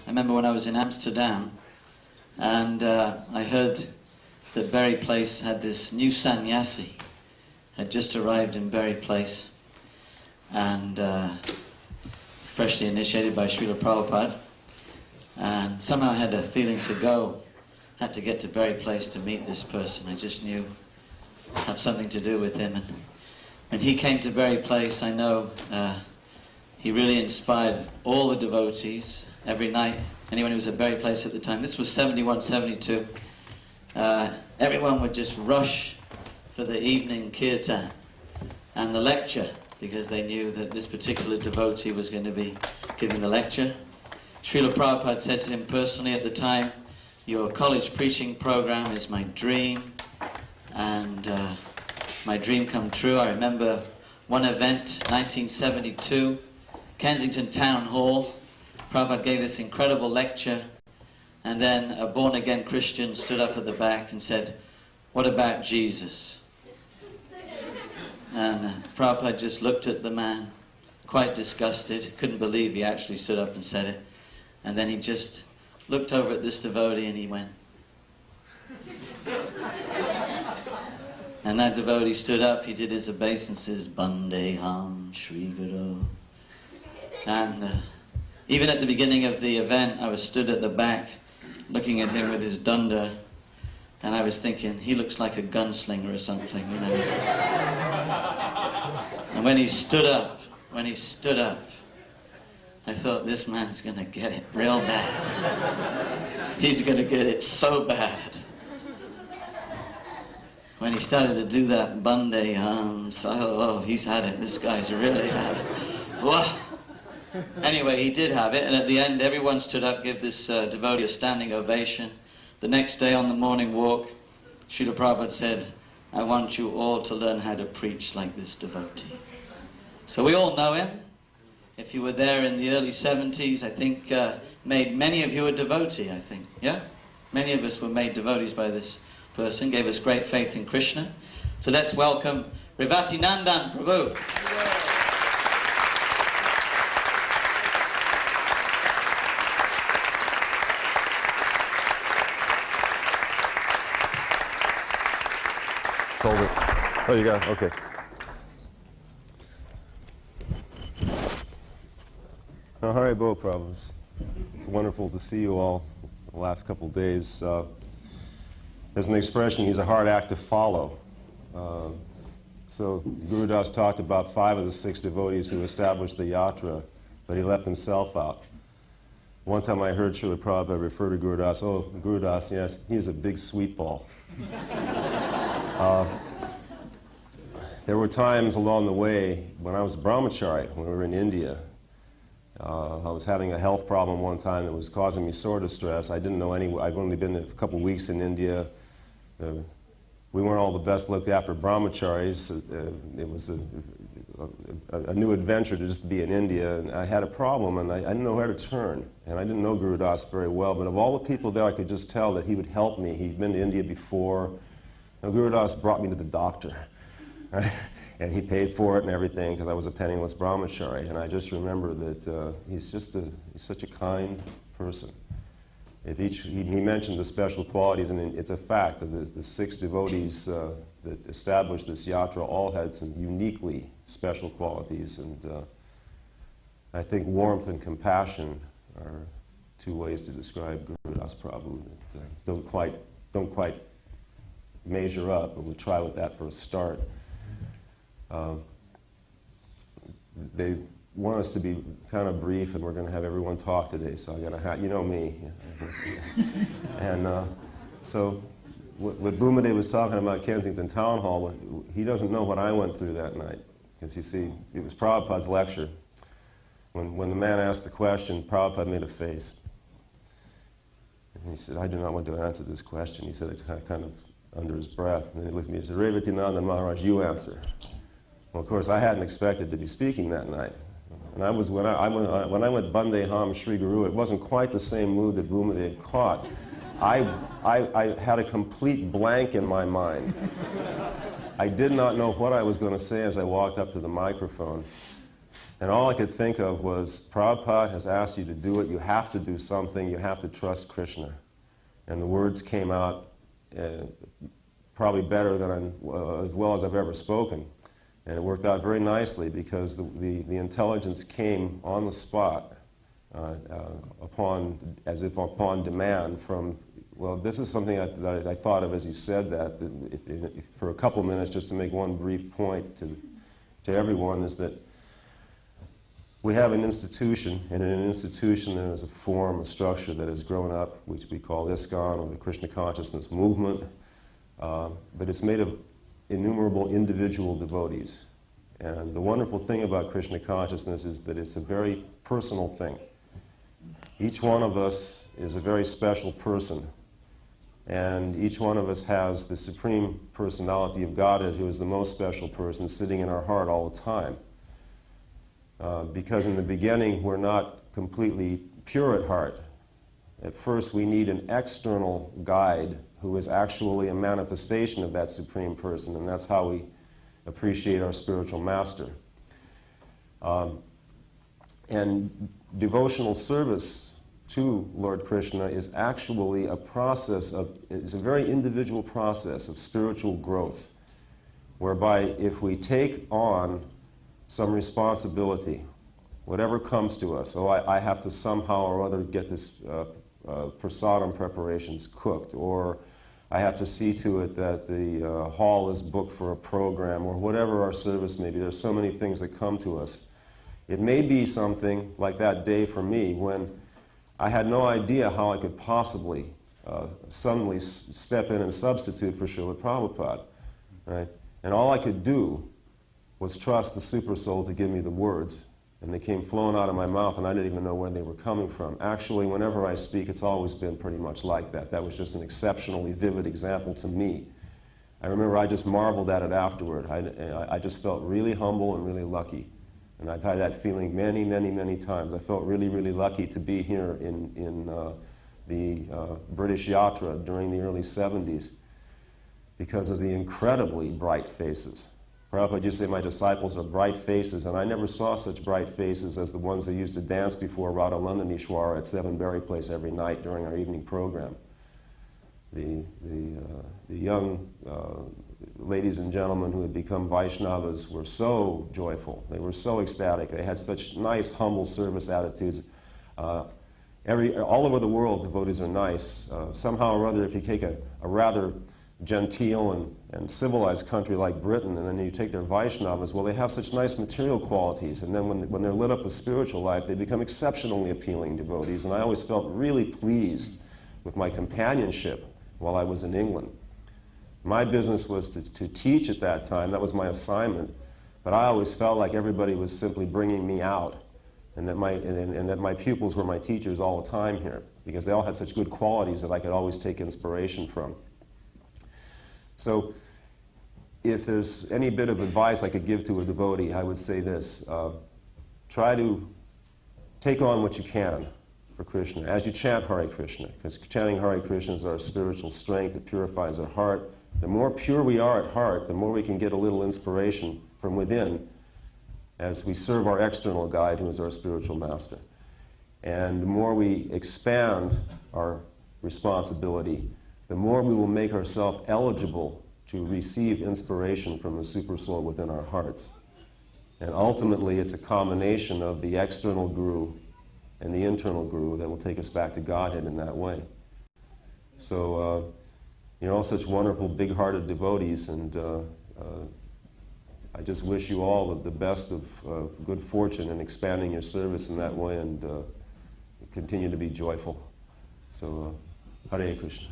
remember when I was in Amsterdam, and I heard that Berry Place had this new sannyasi, had just arrived in Berry Place, and freshly initiated by Srila Prabhupada, and somehow I had a feeling to go, had to get to Berry Place to meet this person. I just knew have something to do with him, and he came to Berry Place. I know he really inspired all the devotees every night. Anyone who was at Berry Place at the time, this was 71, 72, everyone would just rush for the evening kirtan and the lecture, because they knew that this particular devotee was going to be giving the lecture. Srila Prabhupada said to him personally at the time, "Your college preaching program is my dream, and my dream come true." I remember one event, 1972, Kensington Town Hall. Prabhupada gave this incredible lecture, and then a born-again Christian stood up at the back and said, "What about Jesus?" And Prabhupada just looked at the man, quite disgusted, couldn't believe he actually stood up and said it. And then he just looked over at this devotee and he went. And that devotee stood up, he did his obeisances, Bandeham Shri Guru. And even at the beginning of the event, I was stood at the back looking at him with his dunda, and I was thinking, he looks like a gunslinger or something, you know. And when he stood up, I thought, this man's going to get it real bad. He's going to get it so bad. When he started to do that Bande so, oh, he's had it. This guy's really had it. Whoa. Anyway, he did have it, and at the end, everyone stood up, gave this devotee a standing ovation. The next day on the morning walk, Srila Prabhupada said, "I want you all to learn how to preach like this devotee." So we all know him. If you were there in the early 70s, I think made many of you a devotee, I think. Yeah? Many of us were made devotees by this person, gave us great faith in Krishna. So let's welcome Revatinandana Prabhu. Hold it. Oh, you got it? Okay. Haribo Prabhus. It's wonderful to see you all the last couple of days. There's an expression, he's a hard act to follow. So Guru Das talked about 5 of the 6 devotees who established the yatra, but he left himself out. One time I heard Srila Prabhupada refer to Guru Das, "Oh, Guru Das, yes, he is a big sweet ball." There were times along the way when I was a brahmachari, when we were in India. I was having a health problem one time that was causing me sore distress. I didn't know I'd only been a couple weeks in India. We weren't all the best looked after brahmacharis. It was a new adventure to just be in India, and I had a problem, and I didn't know where to turn. And I didn't know Guru Das very well, but of all the people there, I could just tell that he would help me. He'd been to India before. Now, Guru Das brought me to the doctor, right? And he paid for it and everything because I was a penniless brahmachari. And I just remember that he's such a kind person. He mentioned the special qualities, and it's a fact that the 6 devotees that established this yatra all had some uniquely special qualities. And I think warmth and compassion are 2 ways to describe Guru Das Prabhu that don't quite measure up, but we'll try with that for a start. They want us to be kind of brief, and we're going to have everyone talk today, so I got to you know me. And so what Bhumade was talking about Kensington Town Hall, he doesn't know what I went through that night, because you see, it was Prabhupada's lecture. When the man asked the question, Prabhupada made a face. And he said, "I do not want to answer this question." He said it kind of under his breath, and then he looked at me and said, "Revatinandana Maharaj, you answer." Well, of course, I hadn't expected to be speaking that night. And when I went Bandeham Shri Guru, it wasn't quite the same mood that Bhumade had caught. I had a complete blank in my mind. I did not know what I was going to say as I walked up to the microphone. And all I could think of was, Prabhupada has asked you to do it, you have to do something, you have to trust Krishna. And the words came out probably better than as well as I've ever spoken. And it worked out very nicely because the intelligence came on the spot, as if upon demand from, well, this is something that I thought of as you said that for a couple of minutes, just to make one brief point to everyone, is that we have an institution, and in an institution there is a form, a structure that has grown up, which we call ISKCON, or the Krishna Consciousness Movement, but it's made of innumerable individual devotees. And the wonderful thing about Krishna consciousness is that it's a very personal thing. Each one of us is a very special person, and each one of us has the Supreme Personality of Godhead, who is the most special person, sitting in our heart all the time. Because in the beginning, we're not completely pure at heart. At first, we need an external guide who is actually a manifestation of that Supreme Person, and that's how we appreciate our spiritual master. And devotional service to Lord Krishna is actually a process it's a very individual process of spiritual growth, whereby if we take on some responsibility, whatever comes to us, I have to somehow or other get this prasadam preparations cooked, or I have to see to it that the hall is booked for a program, or whatever our service may be. There's so many things that come to us. It may be something like that day for me when I had no idea how I could possibly suddenly step in and substitute for Srila Prabhupada, right? And all I could do was trust the Super Soul to give me the words, and they came flowing out of my mouth, and I didn't even know where they were coming from. Actually, whenever I speak, it's always been pretty much like that. That was just an exceptionally vivid example to me. I remember I just marveled at it afterward. I just felt really humble and really lucky. And I've had that feeling many, many, many times. I felt really, really lucky to be here in the British Yatra during the early 70s because of the incredibly bright faces. Prabhupada used to say my disciples are bright faces, and I never saw such bright faces as the ones that used to dance before Radha Landanishwara at Seven Berry Place every night during our evening program. The young ladies and gentlemen who had become Vaishnavas were so joyful. They were so ecstatic. They had such nice, humble service attitudes. All over the world, devotees are nice. Somehow or other, if you take a rather genteel and civilized country like Britain, and then you take their Vaishnavas, well, they have such nice material qualities, and then when they're lit up with spiritual life, they become exceptionally appealing devotees, and I always felt really pleased with my companionship while I was in England. My business was to teach at that time. That was my assignment, but I always felt like everybody was simply bringing me out, and that my pupils were my teachers all the time here, because they all had such good qualities that I could always take inspiration from. So if there's any bit of advice I could give to a devotee, I would say this. Try to take on what you can for Krishna as you chant Hare Krishna, because chanting Hare Krishna is our spiritual strength. It purifies our heart. The more pure we are at heart, the more we can get a little inspiration from within as we serve our external guide, who is our spiritual master. And the more we expand our responsibility, the more we will make ourselves eligible to receive inspiration from the Super Soul within our hearts. And ultimately, it's a combination of the external guru and the internal guru that will take us back to Godhead in that way. So, you're all such wonderful, big-hearted devotees, and I just wish you all the best of good fortune in expanding your service in that way, and continue to be joyful. So, Hare Krishna.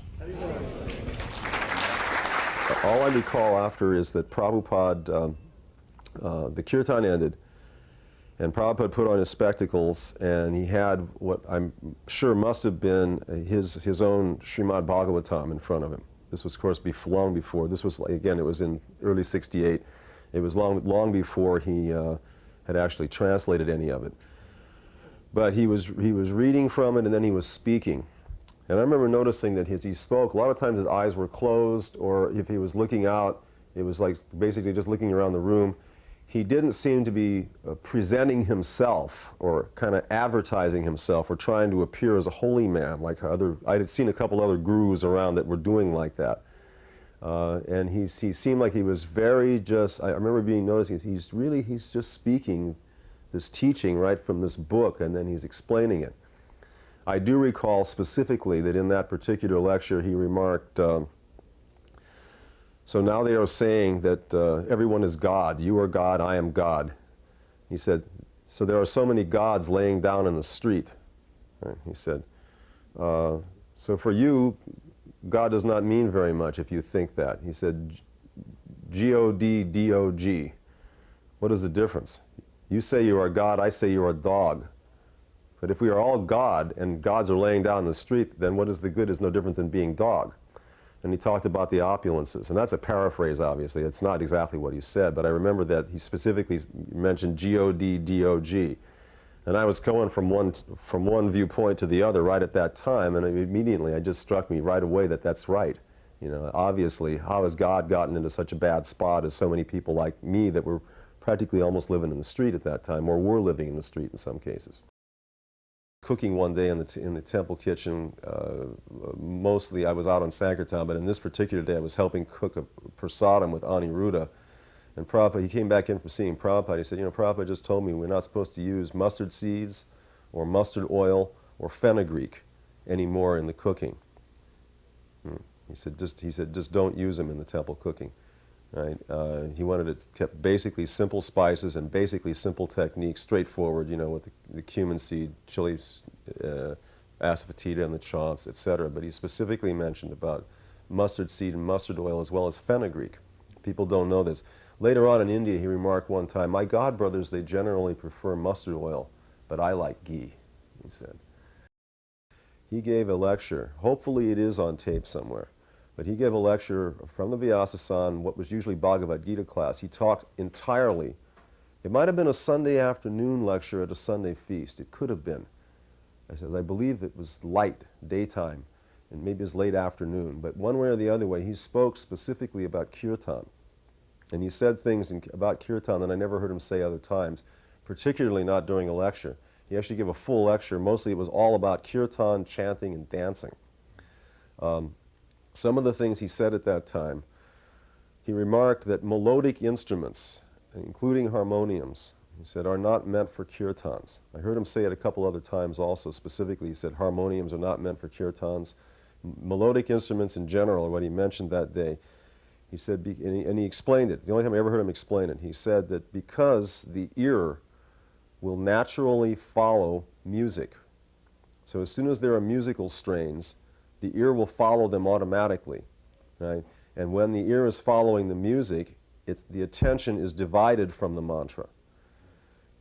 All I recall after is that Prabhupada, the kirtan ended, and Prabhupada put on his spectacles, and he had what I'm sure must have been his own Srimad Bhagavatam in front of him. This was, of course, long before. This was, again, it was in early '68. It was long before he had actually translated any of it. But he was reading from it, and then he was speaking. And I remember noticing that as he spoke, a lot of times his eyes were closed, or if he was looking out, It was like basically just looking around the room. He didn't seem to be presenting himself or kind of advertising himself or trying to appear as a holy man like I had seen a couple other gurus around that were doing like that. And he seemed like he was very just, I remember noticing he's just speaking this teaching right from this book, and then he's explaining it. I do recall specifically that in that particular lecture he remarked, so now they are saying that everyone is God. You are God, I am God. He said, so there are so many gods laying down in the street. Right? He said, so for you, God does not mean very much if you think that. He said, G-O-D-D-O-G. What is the difference? You say you are God, I say you are a dog. But if we are all God and gods are laying down in the street, then what is the good is no different than being dog. And he talked about the opulences. And that's a paraphrase, obviously. It's not exactly what he said, but I remember that he specifically mentioned G-O-D-D-O-G. And I was going from one viewpoint to the other right at that time, and immediately it just struck me right away that that's right. You know, obviously, how has God gotten into such a bad spot as so many people like me that were practically almost living in the street at that time, or were living in the street in some cases? Cooking one day in the temple kitchen, mostly I was out on Sankirtan, but in this particular day I was helping cook a prasadam with Aniruddha. And Prabhupada, he came back in from seeing Prabhupada. He said, you know, Prabhupada just told me we're not supposed to use mustard seeds or mustard oil or fenugreek anymore in the cooking. He said, just don't use them in the temple cooking. Right? He wanted it kept basically simple spices and basically simple techniques, straightforward, you know, with the cumin seed, chili, asafoetida, and the trance, etc. But he specifically mentioned about mustard seed and mustard oil as well as fenugreek. People don't know this. Later on in India, he remarked one time, my god brothers, they generally prefer mustard oil, but I like ghee, he said. He gave a lecture, hopefully it is on tape somewhere, but he gave a lecture from the Vyasa-san, what was usually Bhagavad Gita class. He talked entirely. It might have been a Sunday afternoon lecture at a Sunday feast. It could have been. I believe it was light, daytime, and maybe it was late afternoon. But one way or the other way, he spoke specifically about kirtan. And he said things about kirtan that I never heard him say other times, particularly not during a lecture. He actually gave a full lecture. Mostly it was all about kirtan, chanting, and dancing. Some of the things he said at that time, he remarked that melodic instruments, including harmoniums, he said, are not meant for kirtans. I heard him say it a couple other times also. Specifically, he said harmoniums are not meant for kirtans. Melodic instruments in general are what he mentioned that day. He said, and he explained it. The only time I ever heard him explain it, he said that because the ear will naturally follow music. So as soon as there are musical strains, the ear will follow them automatically, right? And when the ear is following the music, the attention is divided from the mantra.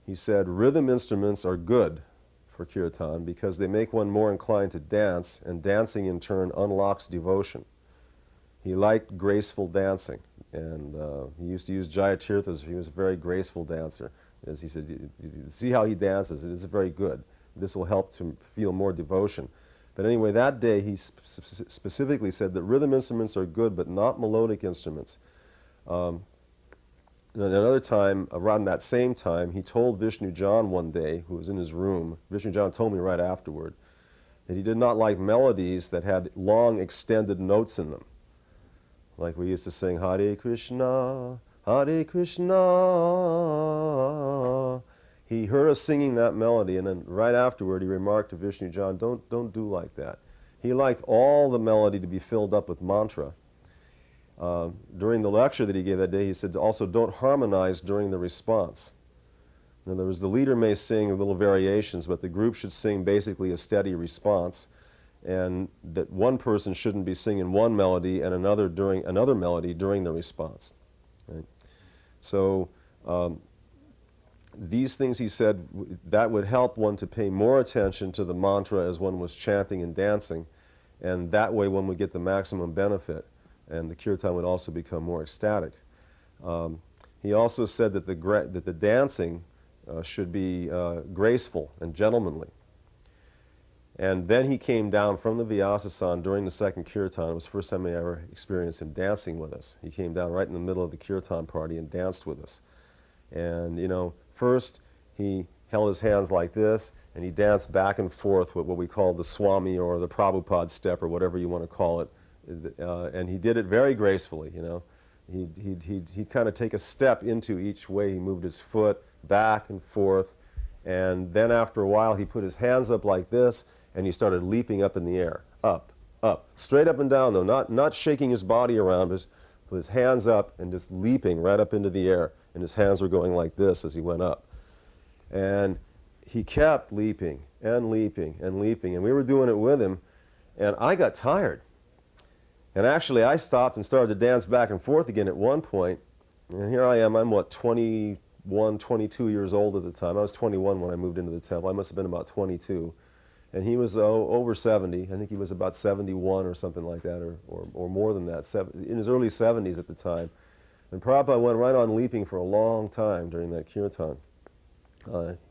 He said rhythm instruments are good for kirtan because they make one more inclined to dance, and dancing in turn unlocks devotion. He liked graceful dancing, and he used to use Jayatirthas. He was a very graceful dancer. As he said, see how he dances, it is very good. This will help to feel more devotion. But anyway, that day he specifically said that rhythm instruments are good, but not melodic instruments. Another time, around that same time, he told Vishnu John one day, who was in his room, Vishnu John told me right afterward, that he did not like melodies that had long extended notes in them. Like we used to sing, Hare Krishna, Hare Krishna. He heard us singing that melody, and then right afterward he remarked to Vishnu John, don't do like that. He liked all the melody to be filled up with mantra. During the lecture that he gave that day, he said also don't harmonize during the response. In other words, the leader may sing little variations, but the group should sing basically a steady response, and that one person shouldn't be singing one melody and another melody during the response. Right? So these things, he said, that would help one to pay more attention to the mantra as one was chanting and dancing, and that way one would get the maximum benefit, and the kirtan would also become more ecstatic. He also said that the dancing should be graceful and gentlemanly. And then he came down from the Vyasasan during the second kirtan. It was the first time I ever experienced him dancing with us. He came down right in the middle of the kirtan party and danced with us. And, you know, first he held his hands like this, and he danced back and forth with what we call the Swami or the Prabhupada step or whatever you want to call it. And he did it very gracefully, you know. He'd kind of take a step into each way. He moved his foot back and forth. And then after a while, he put his hands up like this, and he started leaping up in the air. Up, up. Straight up and down, though, not shaking his body around, but with his hands up and just leaping right up into the air. And his hands were going like this as he went up. And he kept leaping and leaping and leaping. And we were doing it with him, and I got tired. And actually, I stopped and started to dance back and forth again at one point. And here I am, I'm what, 21, 22 years old at the time. I was 21 when I moved into the temple. I must have been about 22. And he was over 70. I think he was about 71 or something like that, or more than that, in his early 70s at the time. And Prabhupada went right on leaping for a long time during that kirtan.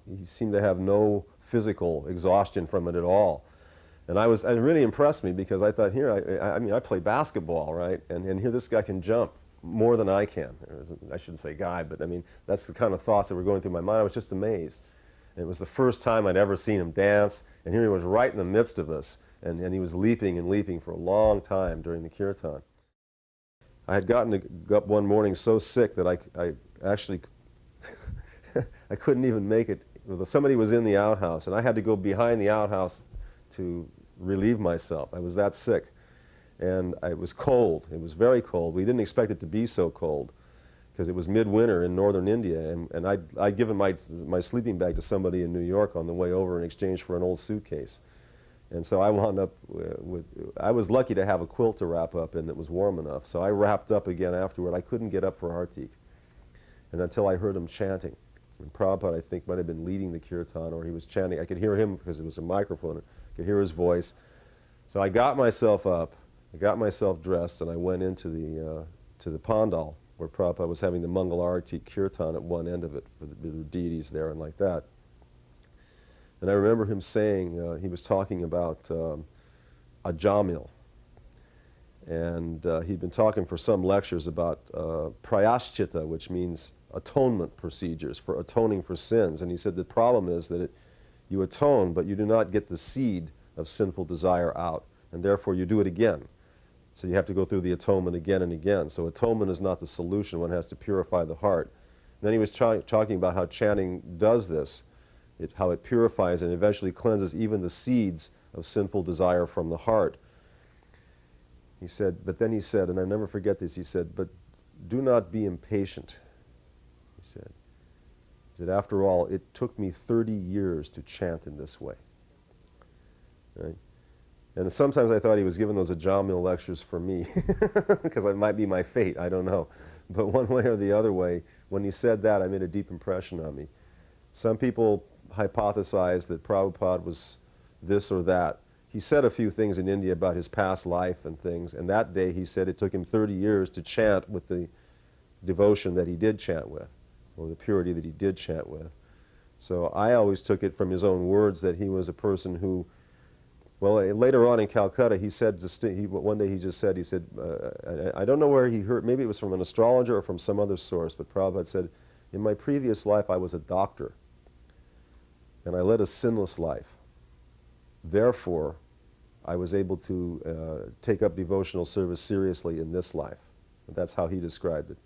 He seemed to have no physical exhaustion from it at all. And it really impressed me because I thought, here, I mean, I play basketball, right? And here this guy can jump more than I can. I shouldn't say guy, but I mean, that's the kind of thoughts that were going through my mind. I was just amazed. And it was the first time I'd ever seen him dance, and here he was right in the midst of us, and he was leaping and leaping for a long time during the kirtan. I had gotten up one morning so sick that I actually, I couldn't even make it. Somebody was in the outhouse, and I had to go behind the outhouse to relieve myself. I was that sick. And it was cold. It was very cold. We didn't expect it to be so cold because it was midwinter in northern India. And I'd given my sleeping bag to somebody in New York on the way over in exchange for an old suitcase. And so I wound up I was lucky to have a quilt to wrap up in that was warm enough. So I wrapped up again afterward. I couldn't get up for Hartik. And until I heard him chanting. And Prabhupada, I think, might have been leading the kirtan, or he was chanting. I could hear him because it was a microphone. I could hear his voice. So I got myself up. I got myself dressed, and I went into the pandal where Prabhupada was having the Mangal Arati kirtan at one end of it for the deities there and like that. And I remember him saying, he was talking about ajamil. And he'd been talking for some lectures about prayashchitta, which means atonement procedures for atoning for sins. And he said the problem is that you atone, but you do not get the seed of sinful desire out, and therefore you do it again. So you have to go through the atonement again and again. So atonement is not the solution. One has to purify the heart. And then he was talking about how chanting does this, how it purifies and eventually cleanses even the seeds of sinful desire from the heart. He said, but then he said, and I never forget this, he said, but do not be impatient, he said. He said, after all, it took me 30 years to chant in this way. Right? And sometimes I thought he was giving those Ajamil lectures for me, because it might be my fate, I don't know. But one way or the other way, when he said that, it made a deep impression on me. Some people hypothesize that Prabhupada was this or that. He said a few things in India about his past life and things, and that day he said it took him 30 years to chant with the devotion that he did chant with, or the purity that he did chant with. So I always took it from his own words that he was a person who, well, later on in Calcutta, he said, one day he said, I don't know where he heard, maybe it was from an astrologer or from some other source, but Prabhupada said, in my previous life I was a doctor, and I led a sinless life. Therefore, I was able to take up devotional service seriously in this life. And that's how he described it.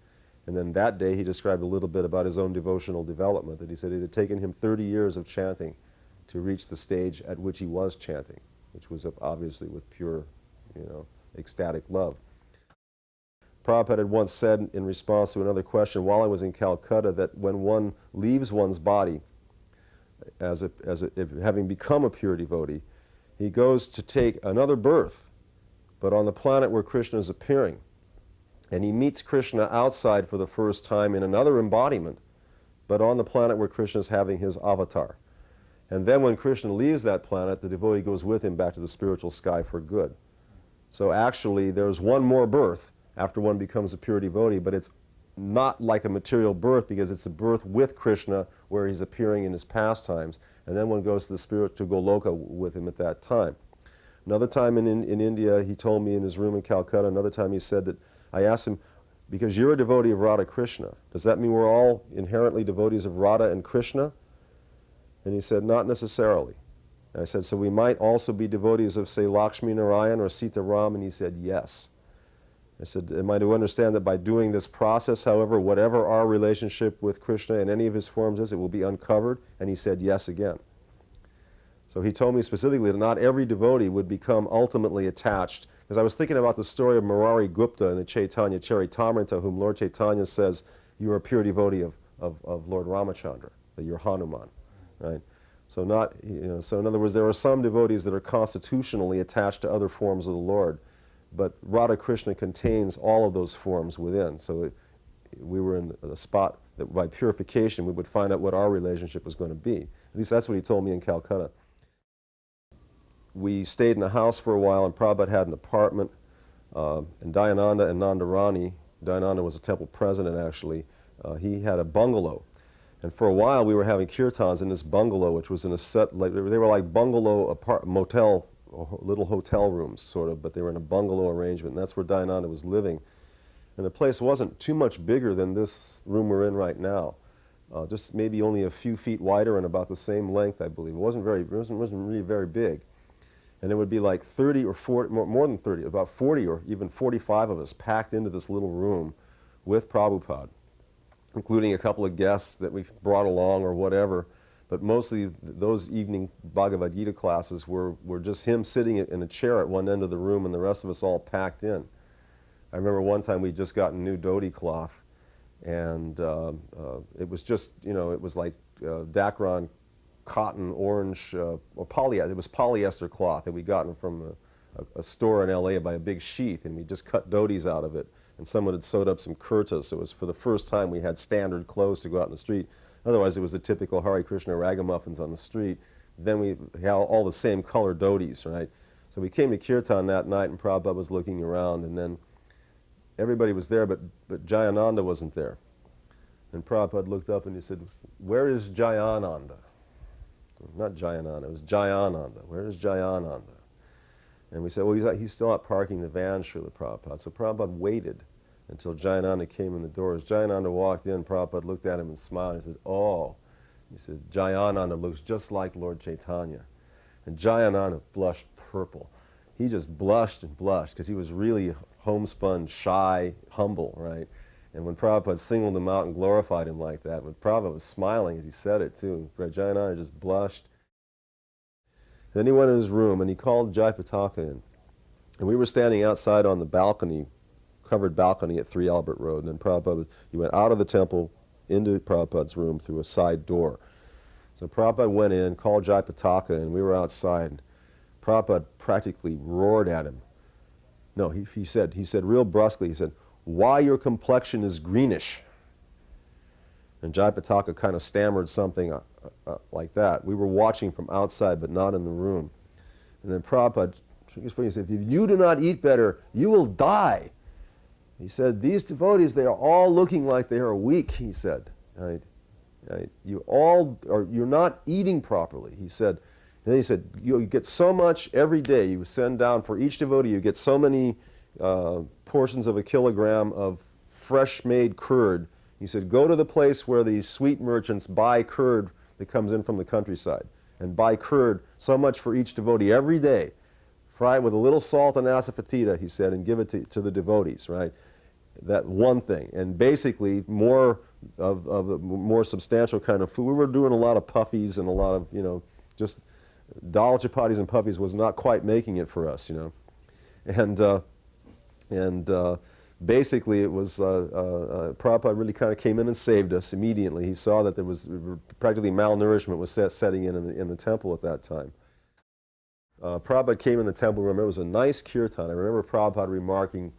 And then that day he described a little bit about his own devotional development, that he said it had taken him 30 years of chanting to reach the stage at which he was chanting, which was obviously with pure, ecstatic love. Prabhupada had once said in response to another question while I was in Calcutta that when one leaves one's body, having become a pure devotee, he goes to take another birth, but on the planet where Krishna is appearing. And he meets Krishna outside for the first time in another embodiment, but on the planet where Krishna is having his avatar. And then when Krishna leaves that planet, the devotee goes with him back to the spiritual sky for good. So actually, there's one more birth after one becomes a pure devotee, but it's not like a material birth, because it's a birth with Krishna where he's appearing in his pastimes, and then one goes to the spiritual Goloka with him at that time. Another time in India, he told me in his room in Calcutta, another time he said that, I asked him, because you're a devotee of Radha Krishna, does that mean we're all inherently devotees of Radha and Krishna? And he said, not necessarily. And I said, so we might also be devotees of, say, Lakshmi Narayan or Sita Ram? And he said, yes. I said, am I to understand that by doing this process, however, whatever our relationship with Krishna in any of his forms is, it will be uncovered? And he said, yes again. So he told me specifically that not every devotee would become ultimately attached, because I was thinking about the story of Murari Gupta in the Chaitanya Charitamrita, whom Lord Chaitanya says, you are a pure devotee of Lord Ramachandra, that you're Hanuman, right? So so in other words, there are some devotees that are constitutionally attached to other forms of the Lord, but Radha Krishna contains all of those forms within. So we were in a spot that by purification we would find out what our relationship was going to be. At least that's what he told me in Calcutta. We stayed in a house for a while, and Prabhupada had an apartment, and Dayananda and Nandarani, Dayananda was a temple president actually, he had a bungalow. And for a while we were having kirtans in this bungalow, which was in a set, they were like bungalow motel, little hotel rooms sort of, but they were in a bungalow arrangement, and that's where Dayananda was living. And the place wasn't too much bigger than this room we're in right now, just maybe only a few feet wider and about the same length, I believe. It wasn't really very big. And it would be like 30 or 40, more than 30, about 40 or even 45 of us packed into this little room with Prabhupada, including a couple of guests that we brought along or whatever. But mostly those evening Bhagavad Gita classes were just him sitting in a chair at one end of the room and the rest of us all packed in. I remember one time we'd just gotten new dhoti cloth, and it was just, it was like Dacron cotton, orange, or polyester. It was polyester cloth that we gotten from a store in LA by a big sheath, and we just cut dhotis out of it. And someone had sewed up some kurtas, so it was for the first time we had standard clothes to go out in the street. Otherwise, it was the typical Hare Krishna ragamuffins on the street. Then we had all the same color dhotis, right? So we came to Kirtan that night, and Prabhupada was looking around, and then everybody was there, but Jayananda wasn't there. And Prabhupada looked up and he said, where is Jayananda? Not Jayananda, it was Jayananda. Where is Jayananda? And we said, well, he's still out parking the van, Srila Prabhupada. So Prabhupada waited until Jayananda came in the door. As Jayananda walked in, Prabhupada looked at him and smiled. He said, oh. He said, Jayananda looks just like Lord Chaitanya. And Jayananda blushed purple. He just blushed and blushed because he was really homespun, shy, humble, right? And when Prabhupada singled him out and glorified him like that, when Prabhupada was smiling as he said it too, Jayananda just blushed. Then he went in his room and he called Jayapataka in. And we were standing outside on the balcony, covered balcony at 3 Albert Road. And then Prabhupada, he went out of the temple into Prabhupada's room through a side door. So Prabhupada went in, called Jayapataka, and we were outside. Prabhupada practically roared at him. No, he said real brusquely, he said, why your complexion is greenish. And Jayapataka kind of stammered something like that. We were watching from outside, but not in the room. And then Prabhupada, he said, if you do not eat better, you will die. He said, these devotees, they are all looking like they are weak, he said. Right? You're not eating properly, he said. And then he said, you get so much every day. You send down for each devotee, you get so many portions of a kilogram of fresh-made curd. He said, go to the place where the sweet merchants buy curd that comes in from the countryside, and buy curd, so much for each devotee every day. Fry it with a little salt and asafoetida, he said, and give it to the devotees, right? That one thing. And basically, more of a more substantial kind of food. We were doing a lot of puffies and a lot of, just dal chapatis and puffies was not quite making it for us, And basically it was, Prabhupada really kind of came in and saved us immediately. He saw that there was practically malnourishment was setting in the temple at that time. Prabhupada came in the temple room. It was a nice kirtan. I remember Prabhupada remarking,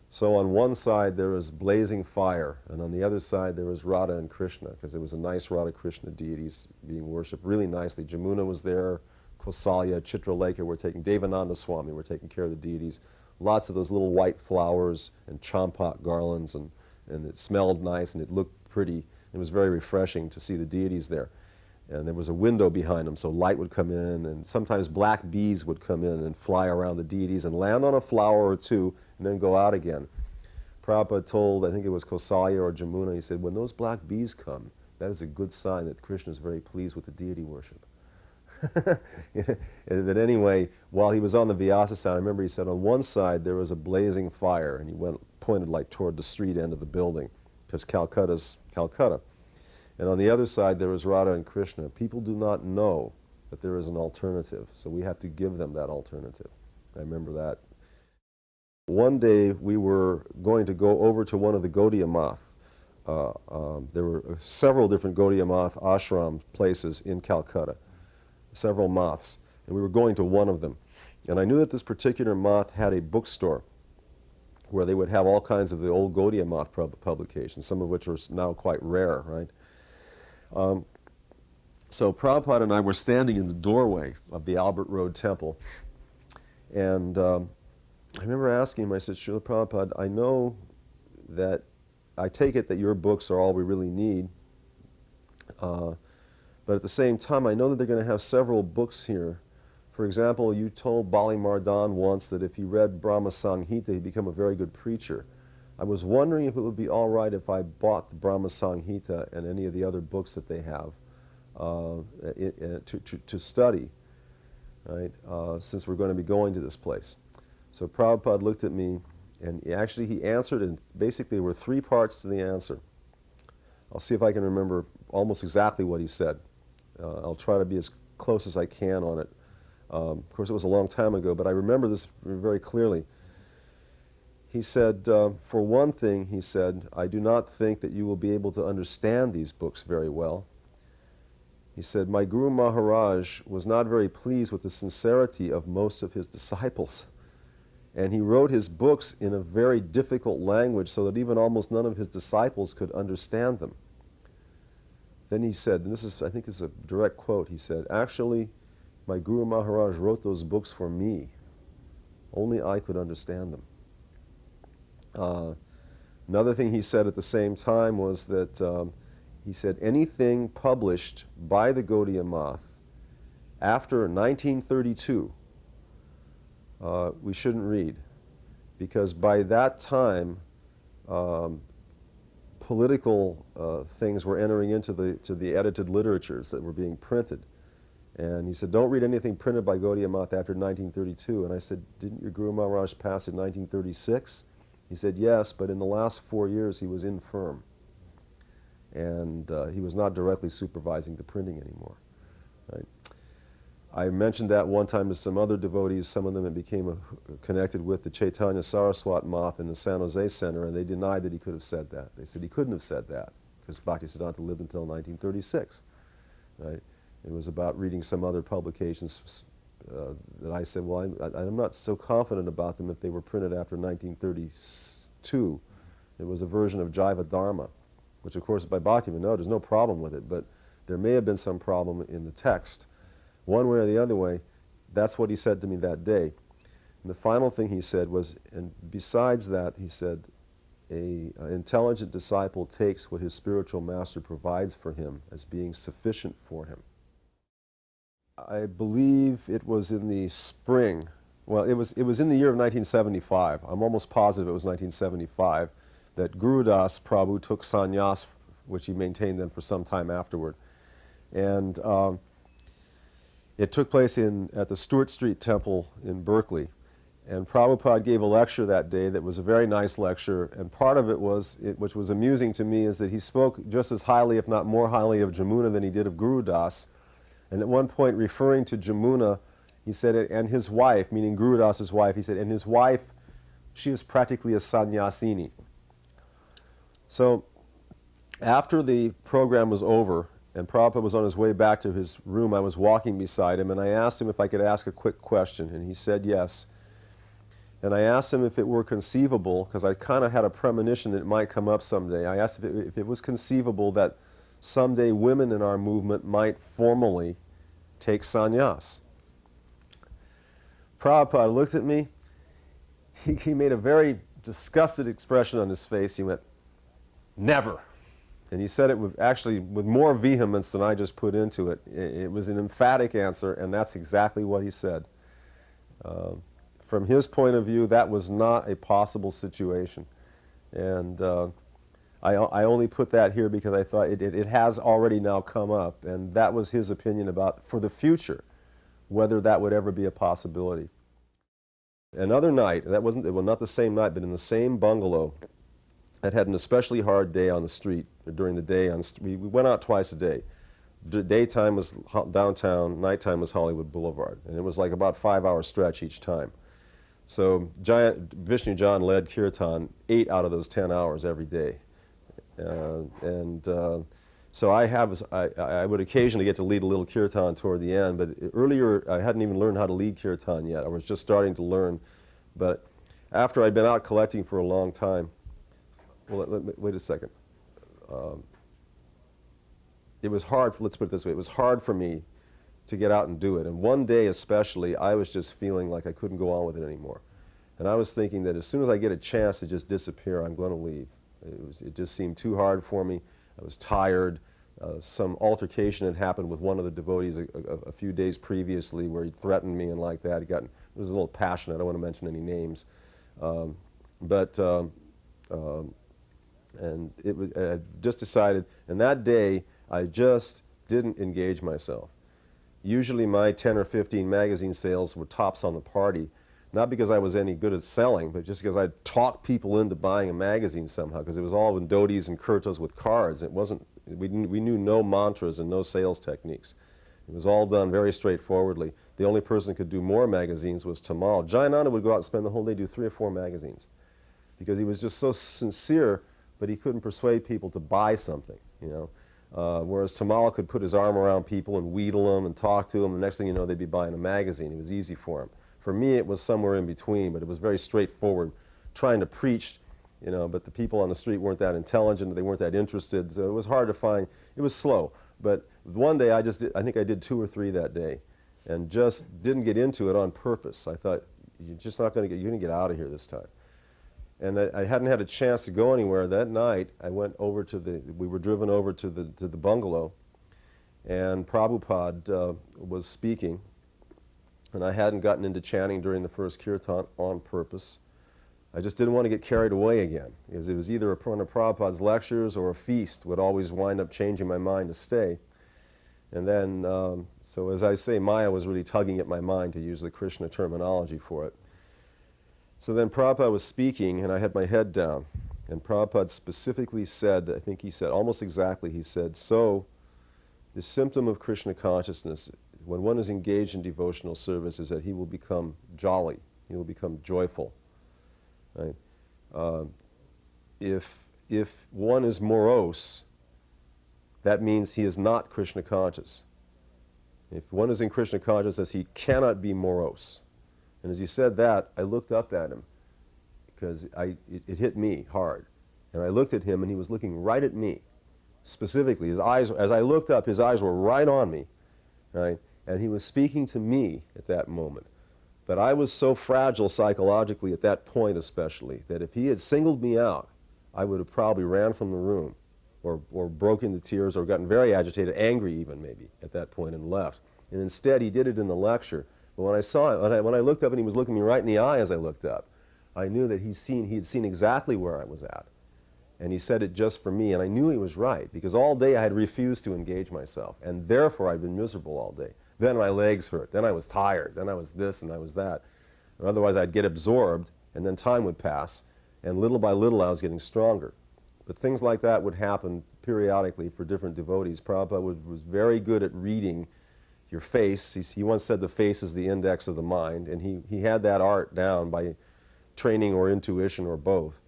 so on one side there was blazing fire, and on the other side there was Radha and Krishna, because there was a nice Radha Krishna deities being worshipped really nicely. Jamuna was there, Kausalya, Chitralekha were taking, Devananda Swami were taking care of the deities. Lots of those little white flowers and champak garlands and and it smelled nice, and it looked pretty. It was very refreshing to see the deities there. And there was a window behind them, so light would come in, and sometimes black bees would come in and fly around the deities and land on a flower or two and then go out again. Prabhupada told, I think it was Kosalya or Jamuna, he said, when those black bees come, that is a good sign that Krishna is very pleased with the deity worship. But anyway, while he was on the Vyasa sound, I remember he said on one side there was a blazing fire, and he pointed like toward the street end of the building, because Calcutta's Calcutta. And on the other side there was Radha and Krishna. People do not know that there is an alternative, so we have to give them that alternative. I remember that. One day we were going to go over to one of the Gaudiya Math. There were several different Gaudiya Math ashram places in Calcutta, several maths, and we were going to one of them. And I knew that this particular math had a bookstore where they would have all kinds of the old Gaudiya Math publications, some of which are now quite rare, right? So Prabhupada and I were standing in the doorway of the Albert Road Temple, and I remember asking him, I said, Srila Prabhupada, I know that, I take it that your books are all we really need, but at the same time, I know that they're going to have several books here. For example, you told Bali Mardan once that if he read Brahma Samhita, he'd become a very good preacher. I was wondering if it would be all right if I bought the Brahma Samhita and any of the other books that they have to study, right? Since we're going to be going to this place. So Prabhupada looked at me, and he answered, and basically there were three parts to the answer. I'll see if I can remember almost exactly what he said. I'll try to be as close as I can on it. Of course, it was a long time ago, but I remember this very clearly. He said, for one thing, he said, I do not think that you will be able to understand these books very well. He said, my Guru Maharaj was not very pleased with the sincerity of most of his disciples. And he wrote his books in a very difficult language so that even almost none of his disciples could understand them. Then he said, and I think this is a direct quote, he said, actually, my Guru Maharaj wrote those books for me. Only I could understand them. Another thing he said at the same time was that he said anything published by the Gaudiya Math after 1932 we shouldn't read, because by that time political things were entering into the edited literatures that were being printed. And he said, don't read anything printed by Gaudiya Math after 1932. And I said, didn't your Guru Maharaj pass in 1936? He said, yes, but in the last 4 years he was infirm. And he was not directly supervising the printing anymore. Right? I mentioned that one time to some other devotees. Some of them had became connected with the Chaitanya Saraswat Math in the San Jose Center, and they denied that he could have said that. They said he couldn't have said that, because Bhaktisiddhanta lived until 1936. Right? It was about reading some other publications that I said, well, I'm not so confident about them if they were printed after 1932. It was a version of Jaiva Dharma, which of course by Bhaktivinoda, there's no problem with it, but there may have been some problem in the text. One way or the other way, that's what he said to me that day. And the final thing he said was, and besides that, he said, an intelligent disciple takes what his spiritual master provides for him as being sufficient for him. I believe it was in the spring, well, it was in the year of 1975. I'm almost positive it was 1975 that Gurudas Prabhu took sannyas, which he maintained then for some time afterward. And it took place at the Stewart Street Temple in Berkeley. And Prabhupada gave a lecture that day that was a very nice lecture, and part of it was, which was amusing to me, is that he spoke just as highly, if not more highly, of Jamuna than he did of Gurudas. And at one point, referring to Jamuna, he said, and his wife, meaning Gurudas's wife, he said, and his wife, she is practically a sannyasini. So after the program was over, and Prabhupada was on his way back to his room, I was walking beside him, and I asked him if I could ask a quick question, and he said yes. And I asked him if it were conceivable, because I kind of had a premonition that it might come up someday. I asked if it was conceivable that someday women in our movement might formally take sannyas. Prabhupada looked at me. He made a very disgusted expression on his face. He went, Never. And he said it with more vehemence than I just put into it. It was an emphatic answer, and that's exactly what he said. From his point of view, that was not a possible situation. And I only put that here because I thought it has already now come up, and that was his opinion about, for the future, whether that would ever be a possibility. Another night, it was not the same night, but in the same bungalow, I'd had an especially hard day on the street, or during the day. We went out twice a day. Daytime was downtown, nighttime was Hollywood Boulevard, and it was like about 5-hour stretch each time. So Vishnu John led kirtan 8 out of those 10 hours every day. So I would occasionally get to lead a little kirtan toward the end, but earlier I hadn't even learned how to lead kirtan yet. I was just starting to learn. But after I'd been out collecting for a long time, wait a second. It was hard, let's put it this way, it was hard for me to get out and do it. And one day especially, I was just feeling like I couldn't go on with it anymore. And I was thinking that as soon as I get a chance to just disappear, I'm going to leave. It just seemed too hard for me. I was tired. Some altercation had happened with one of the devotees a few days previously where he threatened me and like that. It was a little passionate. I don't want to mention any names. And I just decided, and that day I just didn't engage myself. Usually my 10 or 15 magazine sales were tops on the party, not because I was any good at selling, but just because I'd talk people into buying a magazine somehow, because it was all in devotees and kirtas with cards. It wasn't, we knew no mantras and no sales techniques. It was all done very straightforwardly. The only person who could do more magazines was Tamal. Jayananda would go out and spend the whole day, do 3 or 4 magazines, because he was just so sincere, but he couldn't persuade people to buy something, you know. Whereas Tamal could put his arm around people and wheedle them and talk to them, and the next thing you know, they'd be buying a magazine. It was easy for him. For me, it was somewhere in between, but it was very straightforward, trying to preach, you know, but the people on the street weren't that intelligent, they weren't that interested, so it was hard to find. It was slow. But one day, I think I did 2 or 3 that day, and just didn't get into it on purpose. I thought, you're going to get out of here this time. And I hadn't had a chance to go anywhere. That night, we were driven over to the bungalow, and Prabhupada was speaking, and I hadn't gotten into chanting during the first kirtan on purpose. I just didn't want to get carried away again, because it was either one of Prabhupada's lectures or a feast would always wind up changing my mind to stay. And then, so as I say, Maya was really tugging at my mind, to use the Krishna terminology for it. So then Prabhupada was speaking, and I had my head down. And Prabhupada specifically said, I think he said, almost exactly, he said, so the symptom of Krishna consciousness, when one is engaged in devotional service, is that he will become jolly, he will become joyful. Right? If one is morose, that means he is not Krishna conscious. If one is in Krishna consciousness, he cannot be morose. And as he said that, I looked up at him, because it hit me hard. And I looked at him, and he was looking right at me. Specifically, his eyes, as I looked up, his eyes were right on me, right? And he was speaking to me at that moment. But I was so fragile psychologically at that point especially, that if he had singled me out, I would have probably ran from the room, or broke into tears, or gotten very agitated, angry even maybe, at that point, and left. And instead, he did it in the lecture. But when I saw it, when I looked up and he was looking me right in the eye as I looked up, I knew that he had seen exactly where I was at. And he said it just for me, and I knew he was right, because all day I had refused to engage myself, and therefore I'd been miserable all day. Then my legs hurt, then I was tired, then I was this and I was that. Or otherwise I'd get absorbed, and then time would pass, and little by little I was getting stronger. But things like that would happen periodically for different devotees. Prabhupada was very good at reading your face. He once said the face is the index of the mind, and he had that art down by training or intuition or both.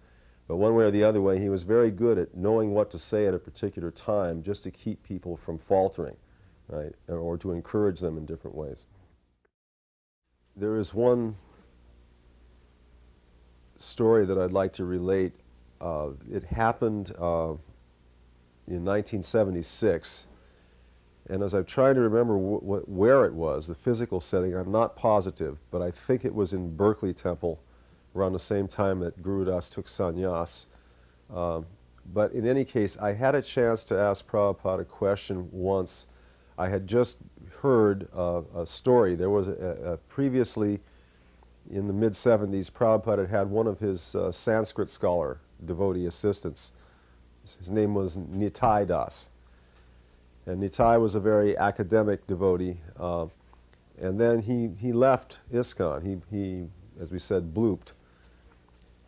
But one way or the other way, he was very good at knowing what to say at a particular time, just to keep people from faltering, right, or to encourage them in different ways. There is one story that I'd like to relate. It happened in 1976. And as I've tried to remember where it was, the physical setting, I'm not positive, but I think it was in Berkeley Temple around the same time that Guru Das took sannyas. But in any case, I had a chance to ask Prabhupada a question once. I had just heard a story. There was previously, in the mid-70s, Prabhupada had one of his Sanskrit scholar devotee assistants. His name was Nitai Das. And Nitai was a very academic devotee. And then he left ISKCON. He, as we said, blooped.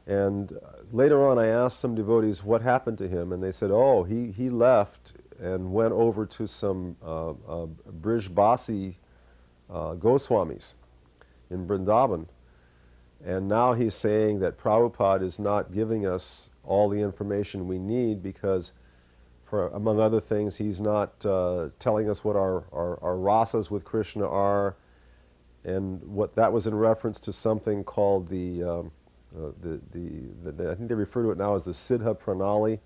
And later on I asked some devotees what happened to him, and they said, oh, he left and went over to some Brijbasi Goswamis in Vrindavan. And now he's saying that Prabhupada is not giving us all the information we need because, for among other things, he's not telling us what our rasas with Krishna are, and what that was in reference to something called I think they refer to it now as the Siddha Pranali.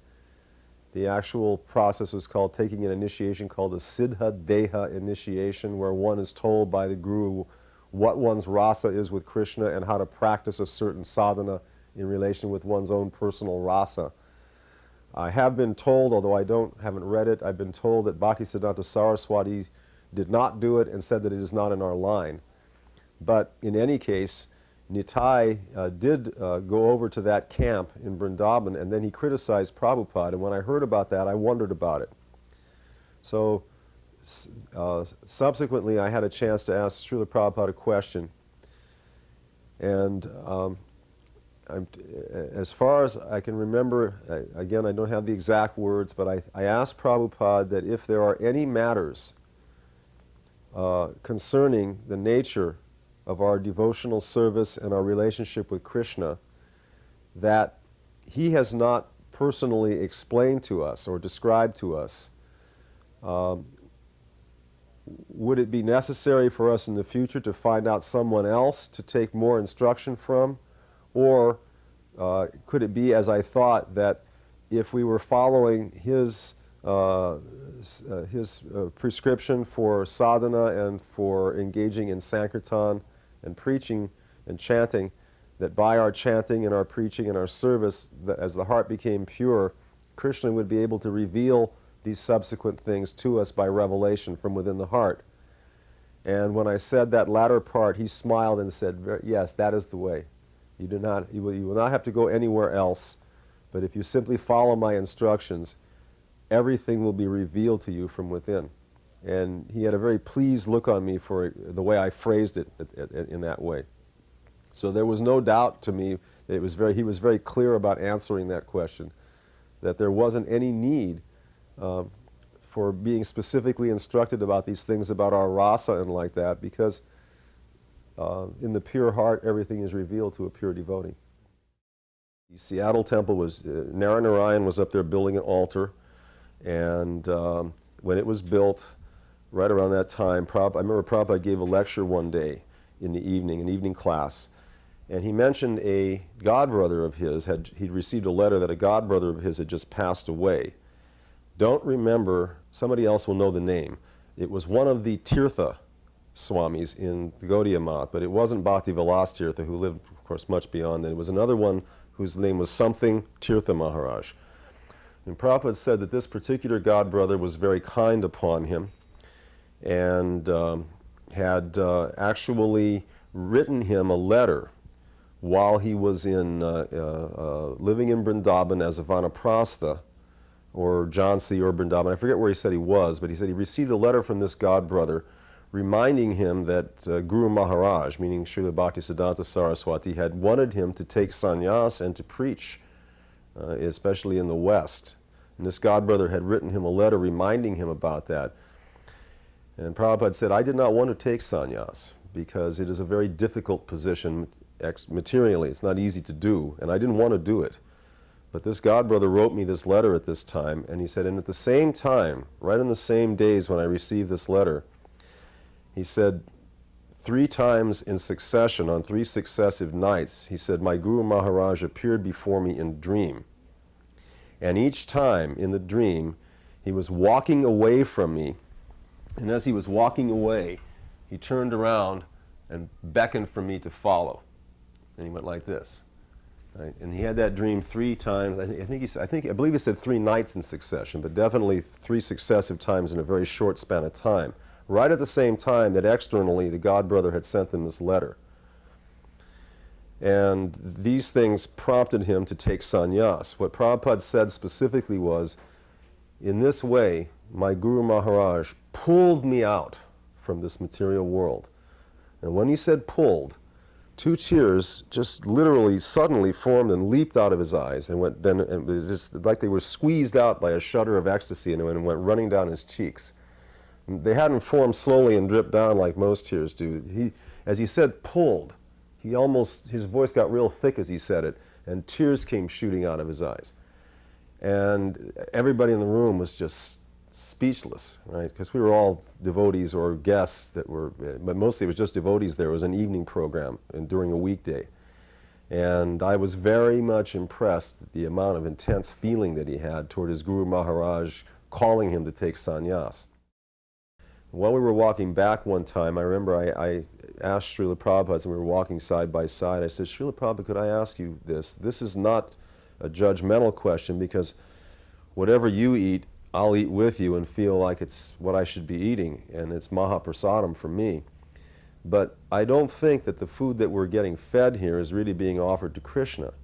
The actual process was called taking an initiation called the Siddha Deha initiation, where one is told by the Guru what one's rasa is with Krishna and how to practice a certain sadhana in relation with one's own personal rasa. I have been told, although I haven't read it, I've been told that Bhaktisiddhanta Saraswati did not do it and said that it is not in our line. But in any case, Nitai did go over to that camp in Vrindavan, and then he criticized Prabhupada, and when I heard about that, I wondered about it. So subsequently, I had a chance to ask Srila Prabhupada a question, and as far as I can remember, again, I don't have the exact words, but I asked Prabhupada that if there are any matters concerning the nature of our devotional service and our relationship with Krishna that he has not personally explained to us or described to us, would it be necessary for us in the future to find out someone else to take more instruction from? Or could it be, as I thought, that if we were following his prescription for sadhana and for engaging in sankirtan and preaching and chanting, that by our chanting and our preaching and our service, that as the heart became pure, Krishna would be able to reveal these subsequent things to us by revelation from within the heart? And when I said that latter part, he smiled and said, yes, that is the way. You will not have to go anywhere else, but if you simply follow my instructions, everything will be revealed to you from within. And he had a very pleased look on me for the way I phrased it in that way. So there was no doubt to me that he was very clear about answering that question, that there wasn't any need for being specifically instructed about these things about our rasa and like that, because in the pure heart, everything is revealed to a pure devotee. The Seattle temple was, Naranarayan was up there building an altar, and when it was built, right around that time, I remember Prabhupada gave a lecture one day in the evening, an evening class, and he mentioned a godbrother of his, he'd received a letter that a godbrother of his had just passed away. Don't remember, somebody else will know the name. It was one of the Tirtha Swamis in the Gaudiya Math, but it wasn't Bhakti Vilas Tirtha, who lived, of course, much beyond that. It was another one whose name was something Tirtha Maharaj. And Prabhupada said that this particular godbrother was very kind upon him and had actually written him a letter while he was living in Vrindavan as a Vanaprastha, or Jhansi or Vrindavan. I forget where he said he was, but he said he received a letter from this godbrother reminding him that Guru Maharaj, meaning Srila Bhaktisiddhanta Saraswati, had wanted him to take sannyas and to preach, especially in the West. And this godbrother had written him a letter reminding him about that. And Prabhupada said, I did not want to take sannyas because it is a very difficult position materially. It's not easy to do, and I didn't want to do it. But this godbrother wrote me this letter at this time, and he said, and at the same time, right in the same days when I received this letter, he said, 3 times in succession, on 3 successive nights, he said, my Guru Maharaj appeared before me in a dream. And each time in the dream, he was walking away from me, and as he was walking away, he turned around and beckoned for me to follow. And he went like this. Right? And he had that dream 3 times. I believe he said 3 nights in succession, but definitely 3 successive times in a very short span of time. Right at the same time that externally the God Brother had sent them this letter. And these things prompted him to take sannyas. What Prabhupada said specifically was, in this way, my Guru Maharaj pulled me out from this material world. And when he said pulled, 2 tears just literally suddenly formed and leaped out of his eyes and went then, and it was just like they were squeezed out by a shudder of ecstasy and went running down his cheeks. They hadn't formed slowly and dripped down like most tears do. As he said pulled, his voice got real thick as he said it, and tears came shooting out of his eyes. And everybody in the room was just speechless, right? Because we were all devotees or guests but mostly it was just devotees there. It was an evening program during a weekday. And I was very much impressed at the amount of intense feeling that he had toward his Guru Maharaj calling him to take sannyas. While we were walking back one time, I remember I asked Srila Prabhupada, as we were walking side by side, I said, Srila Prabhupada, could I ask you this? This is not a judgmental question, because whatever you eat, I'll eat with you and feel like it's what I should be eating, and it's Mahaprasadam for me. But I don't think that the food that we're getting fed here is really being offered to Krishna.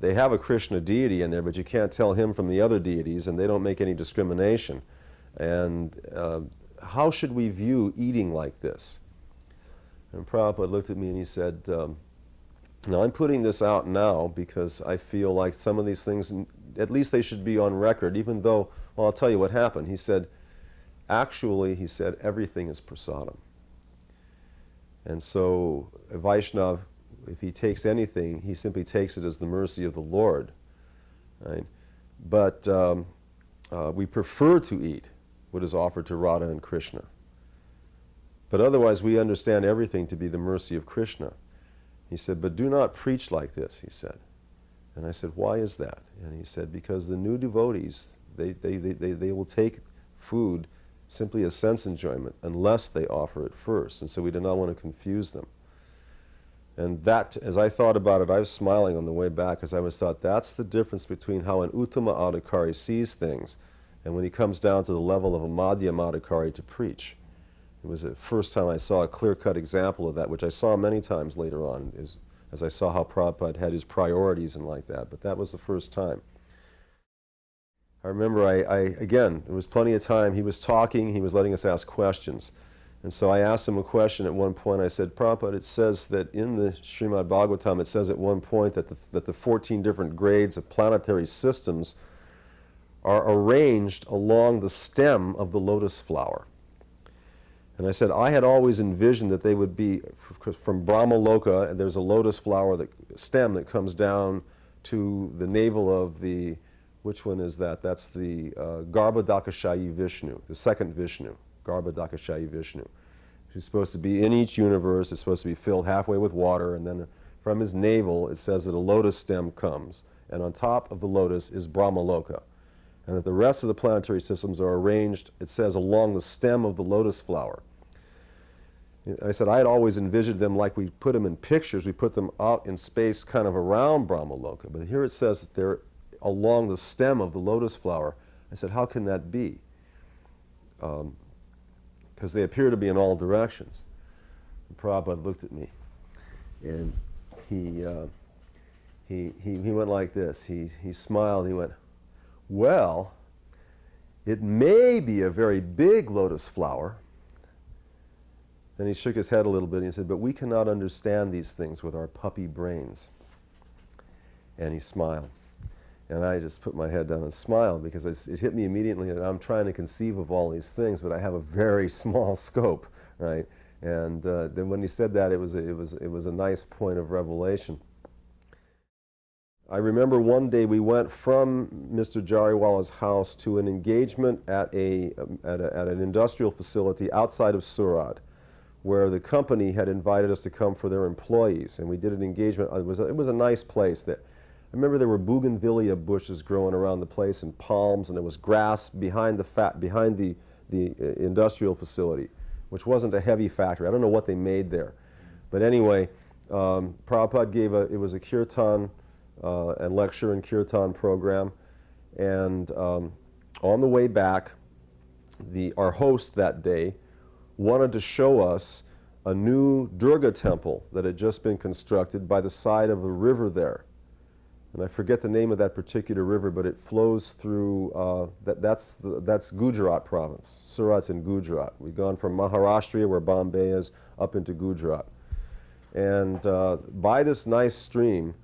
They have a Krishna deity in there, but you can't tell him from the other deities, and they don't make any discrimination. And how should we view eating like this? And Prabhupada looked at me and he said, now I'm putting this out now because I feel like some of these things, at least they should be on record, even though, well, I'll tell you what happened. He said, actually, he said, everything is prasadam. And so a Vaishnava, if he takes anything, he simply takes it as the mercy of the Lord. Right? But we prefer to eat what is offered to Radha and Krishna. But otherwise, we understand everything to be the mercy of Krishna. He said, but do not preach like this, he said. And I said, why is that? And he said, because the new devotees, they will take food simply as sense enjoyment unless they offer it first. And so we do not want to confuse them. And that, as I thought about it, I was smiling on the way back, because I always thought that's the difference between how an Uttama Adhikari sees things and when he comes down to the level of a Madhyama Adhikari to preach. It was the first time I saw a clear-cut example of that, which I saw many times later on, as I saw how Prabhupada had his priorities and like that, but that was the first time. I remember again, there was plenty of time. He was talking, he was letting us ask questions. And so I asked him a question at one point. I said, Prabhupada, it says that in the Srimad Bhagavatam, it says at one point that the 14 different grades of planetary systems are arranged along the stem of the lotus flower. And I said, I had always envisioned that they would be from Brahmaloka, and there's a lotus flower stem that comes down to the navel of the, which one is that? That's the Garbhodakashayi Vishnu, the second Vishnu, Garbhodakashayi Vishnu. He's supposed to be in each universe, it's supposed to be filled halfway with water, and then from his navel it says that a lotus stem comes, and on top of the lotus is Brahmaloka. And that the rest of the planetary systems are arranged, it says, along the stem of the lotus flower. I said, I had always envisioned them like we put them in pictures, we put them out in space kind of around Brahmaloka, but here it says that they're along the stem of the lotus flower. I said, how can that be? Because they appear to be in all directions. And Prabhupada looked at me, and he went like this. He smiled, he went, well, it may be a very big lotus flower. Then he shook his head a little bit and he said, but we cannot understand these things with our puppy brains. And he smiled. And I just put my head down and smiled, because it hit me immediately that I'm trying to conceive of all these things, but I have a very small scope, right? And then when he said that, it was a nice point of revelation. I remember one day we went from Mr. Jariwala's house to an engagement at an industrial facility outside of Surat, where the company had invited us to come for their employees, and we did an engagement. It was a nice place. I remember there were bougainvillea bushes growing around the place and palms, and there was grass behind the industrial facility, which wasn't a heavy factory. I don't know what they made there, but anyway, Prabhupada it was a kirtan and lecture and kirtan program. And on the way back, our host that day wanted to show us a new Durga temple that had just been constructed by the side of a river there. And I forget the name of that particular river, but it flows through, that's Gujarat province. Surat's in Gujarat. We've gone from Maharashtra, where Bombay is, up into Gujarat. And by this nice stream,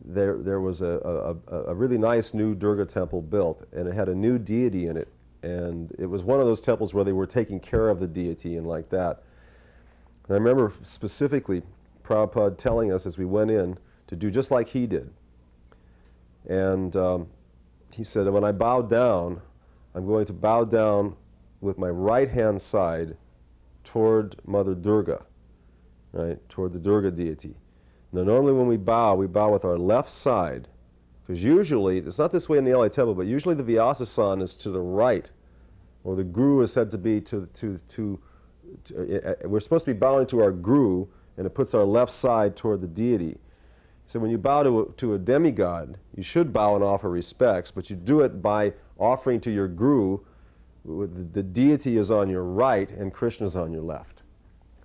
there was a really nice new Durga temple built, and it had a new deity in it. And it was one of those temples where they were taking care of the deity and like that. And I remember specifically Prabhupada telling us as we went in to do just like he did. And he said, when I bow down, I'm going to bow down with my right-hand side toward Mother Durga, right, toward the Durga deity. Now, normally when we bow with our left side, because usually, it's not this way in the LA temple, but usually the Vyasasana is to the right, or the Guru is said to be we're supposed to be bowing to our Guru, and it puts our left side toward the deity. So when you bow to a demigod, you should bow and offer respects, but you do it by offering to your Guru. The deity is on your right and Krishna is on your left.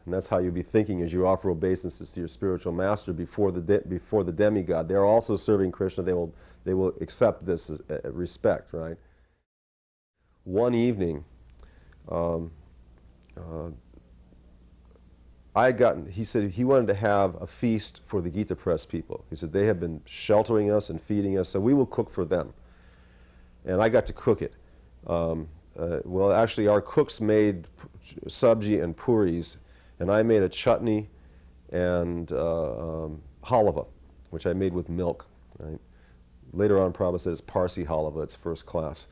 And that's how you'll be thinking as you offer obeisances to your spiritual master before the demigod. They're also serving Krishna. They will accept this as respect, right? One evening, he said he wanted to have a feast for the Gita Press people. He said they have been sheltering us and feeding us, so we will cook for them. And I got to cook it. Well, actually, our cooks made sabji and puris, and I made a chutney and halava, which I made with milk. Right? Later on, Prabhupada said it's Parsi halava, it's first class,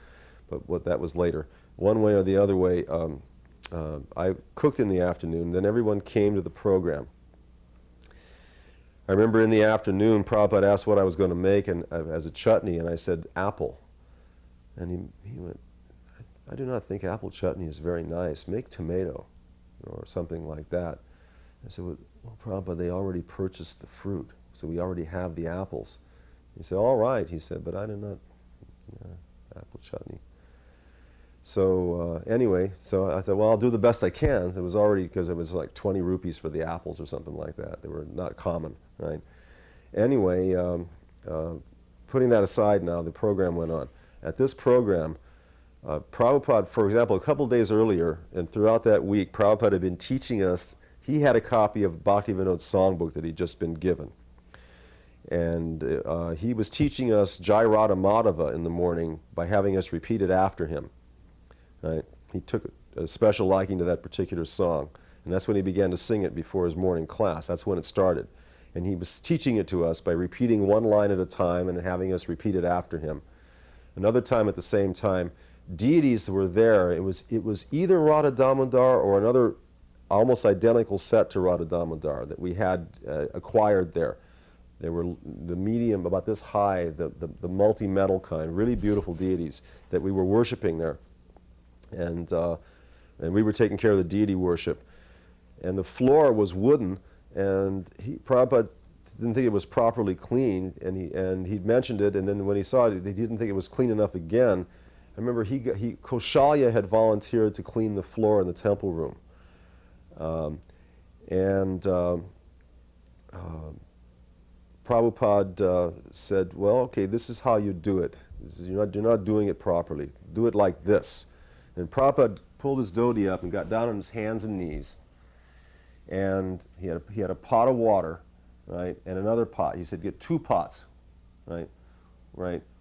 but that was later. One way or the other way, I cooked in the afternoon, then everyone came to the program. I remember in the afternoon, Prabhupada asked what I was going to make as a chutney, and I said apple. And he went, I do not think apple chutney is very nice. Make tomato, or something like that. I said, well, Prabhupada, they already purchased the fruit, so we already have the apples. He said, all right, he said, but I do not, apple chutney. So anyway, so I thought, well, I'll do the best I can. It was already, because it was like 20 rupees for the apples or something like that. They were not common, right? Anyway, putting that aside now, the program went on. At this program, Prabhupada, for example, a couple days earlier, and throughout that week, Prabhupada had been teaching us, he had a copy of Bhaktivinoda's songbook that he'd just been given. And he was teaching us Jai Radha Madhava in the morning by having us repeat it after him. Right? He took a special liking to that particular song, and that's when he began to sing it before his morning class. That's when it started. And he was teaching it to us by repeating one line at a time and having us repeat it after him. Another time at the same time, deities were there. It was either Radha Damodar or another almost identical set to Radha Damodar that we had acquired there. They were the medium, about this high, the multi-metal kind, really beautiful deities that we were worshiping there. And we were taking care of the deity worship. And the floor was wooden, and Prabhupada didn't think it was properly clean, and he'd mentioned it, and then when he saw it, he didn't think it was clean enough again. I remember Kaushalya had volunteered to clean the floor in the temple room. Prabhupada said, well, okay, this is how you do it. You're not doing it properly. Do it like this. And Prabhupada pulled his dhoti up and got down on his hands and knees, and he had a pot of water, right, and another pot. He said, get 2 pots, right,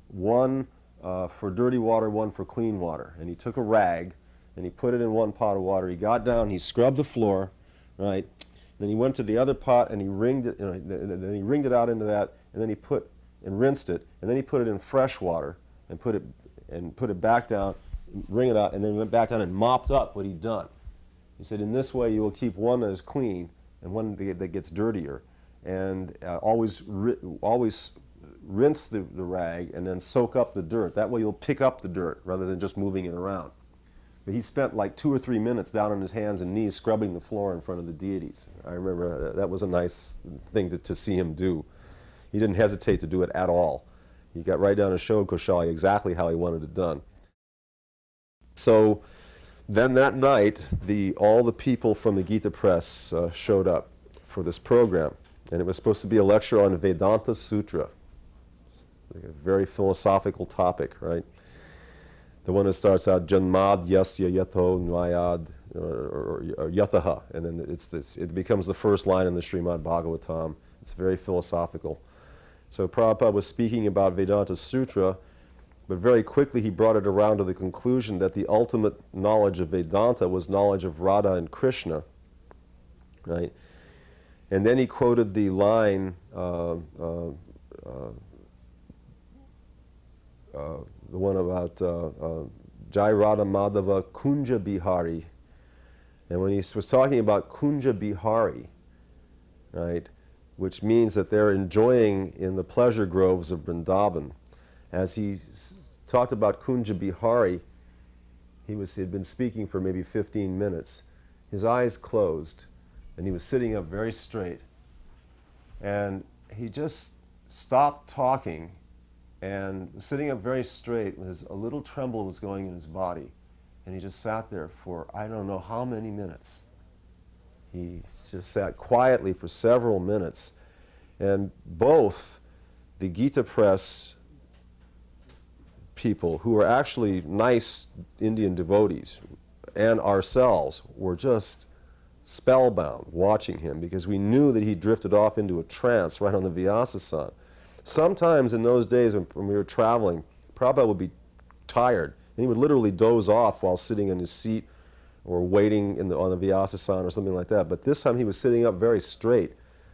one for dirty water, one for clean water. And he took a rag and he put it in one pot of water. He got down, he scrubbed the floor, right. Then he went to the other pot and he wringed it. Then he wringed it out into that, and then he rinsed it, and then he put it in fresh water and put it back down. Wring it out, and then went back down and mopped up what he'd done. He said, in this way you will keep one that is clean and one that gets dirtier, and always rinse the rag and then soak up the dirt. That way you'll pick up the dirt rather than just moving it around. But he spent like 2 or 3 minutes down on his hands and knees scrubbing the floor in front of the deities. I remember that was a nice thing to see him do. He didn't hesitate to do it at all. He got right down and showed Koshalya exactly how he wanted it done. So then that night, all the people from the Gita Press showed up for this program. And it was supposed to be a lecture on Vedanta Sutra. Like a very philosophical topic, right? The one that starts out Janmad Yasya Yato Nwayad or Yataha, and then it becomes the first line in the Srimad Bhagavatam. It's very philosophical. So Prabhupada was speaking about Vedanta Sutra, but very quickly he brought it around to the conclusion that the ultimate knowledge of Vedanta was knowledge of Radha and Krishna, right? And then he quoted the line, the one about Jai Radha Madhava Kunja Bihari. And when he was talking about Kunja Bihari, right, which means that they're enjoying in the pleasure groves of Vrindavan, as he talked about Kunja Bihari, he had been speaking for maybe 15 minutes. His eyes closed, and he was sitting up very straight. And he just stopped talking and sitting up very straight, a little tremble was going in his body. And he just sat there for I don't know how many minutes. He just sat quietly for several minutes. And both the Gita Press people, who are actually nice Indian devotees, and ourselves were just spellbound watching him, because we knew that he drifted off into a trance right on the Vyasasana. Sometimes in those days when we were traveling, Prabhupada would be tired, and he would literally doze off while sitting in his seat or waiting on the Vyasasana or something like that. But this time he was sitting up very straight,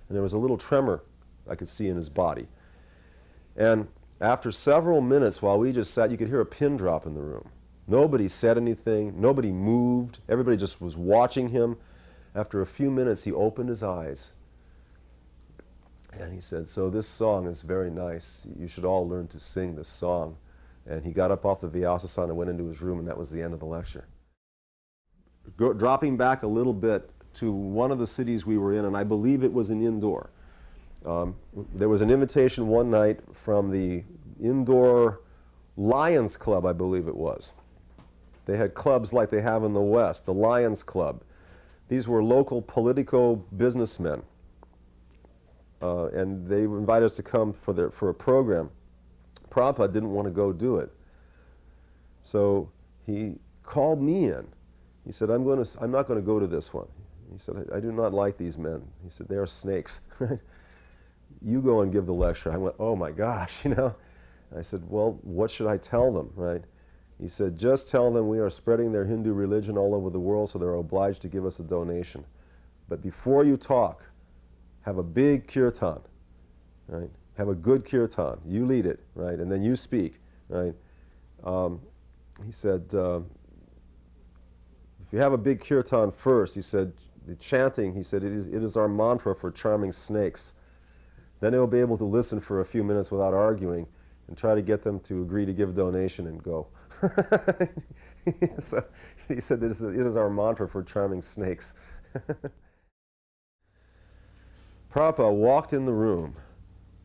and there was a little tremor I could see in his body. And after several minutes, while we just sat, you could hear a pin drop in the room. Nobody said anything, nobody moved, everybody just was watching him. After a few minutes, he opened his eyes, and he said, "So this song is very nice. You should all learn to sing this song." And he got up off the Vyasasana and went into his room, and that was the end of the lecture. Dropping back a little bit to one of the cities we were in, and I believe it was an indoor. There was an invitation one night from the indoor Lions Club, I believe it was. They had clubs like they have in the West, the Lions Club. These were local politico businessmen, and they invited us to come for a program. Prabhupada didn't want to go do it, so he called me in. He said, I'm not going to go to this one. He said, I do not like these men. He said, they are snakes. You go and give the lecture. I went, oh my gosh, you know. I said, well, what should I tell them, right? He said, just tell them we are spreading their Hindu religion all over the world, so they're obliged to give us a donation. But before you talk, have a big kirtan, right? Have a good kirtan. You lead it, right? And then you speak, right? He said, if you have a big kirtan first, he said, the chanting, he said, it is our mantra for charming snakes. Then they'll be able to listen for a few minutes without arguing and try to get them to agree to give a donation and go. So he said that it is our mantra for charming snakes. Prabhupada walked in the room,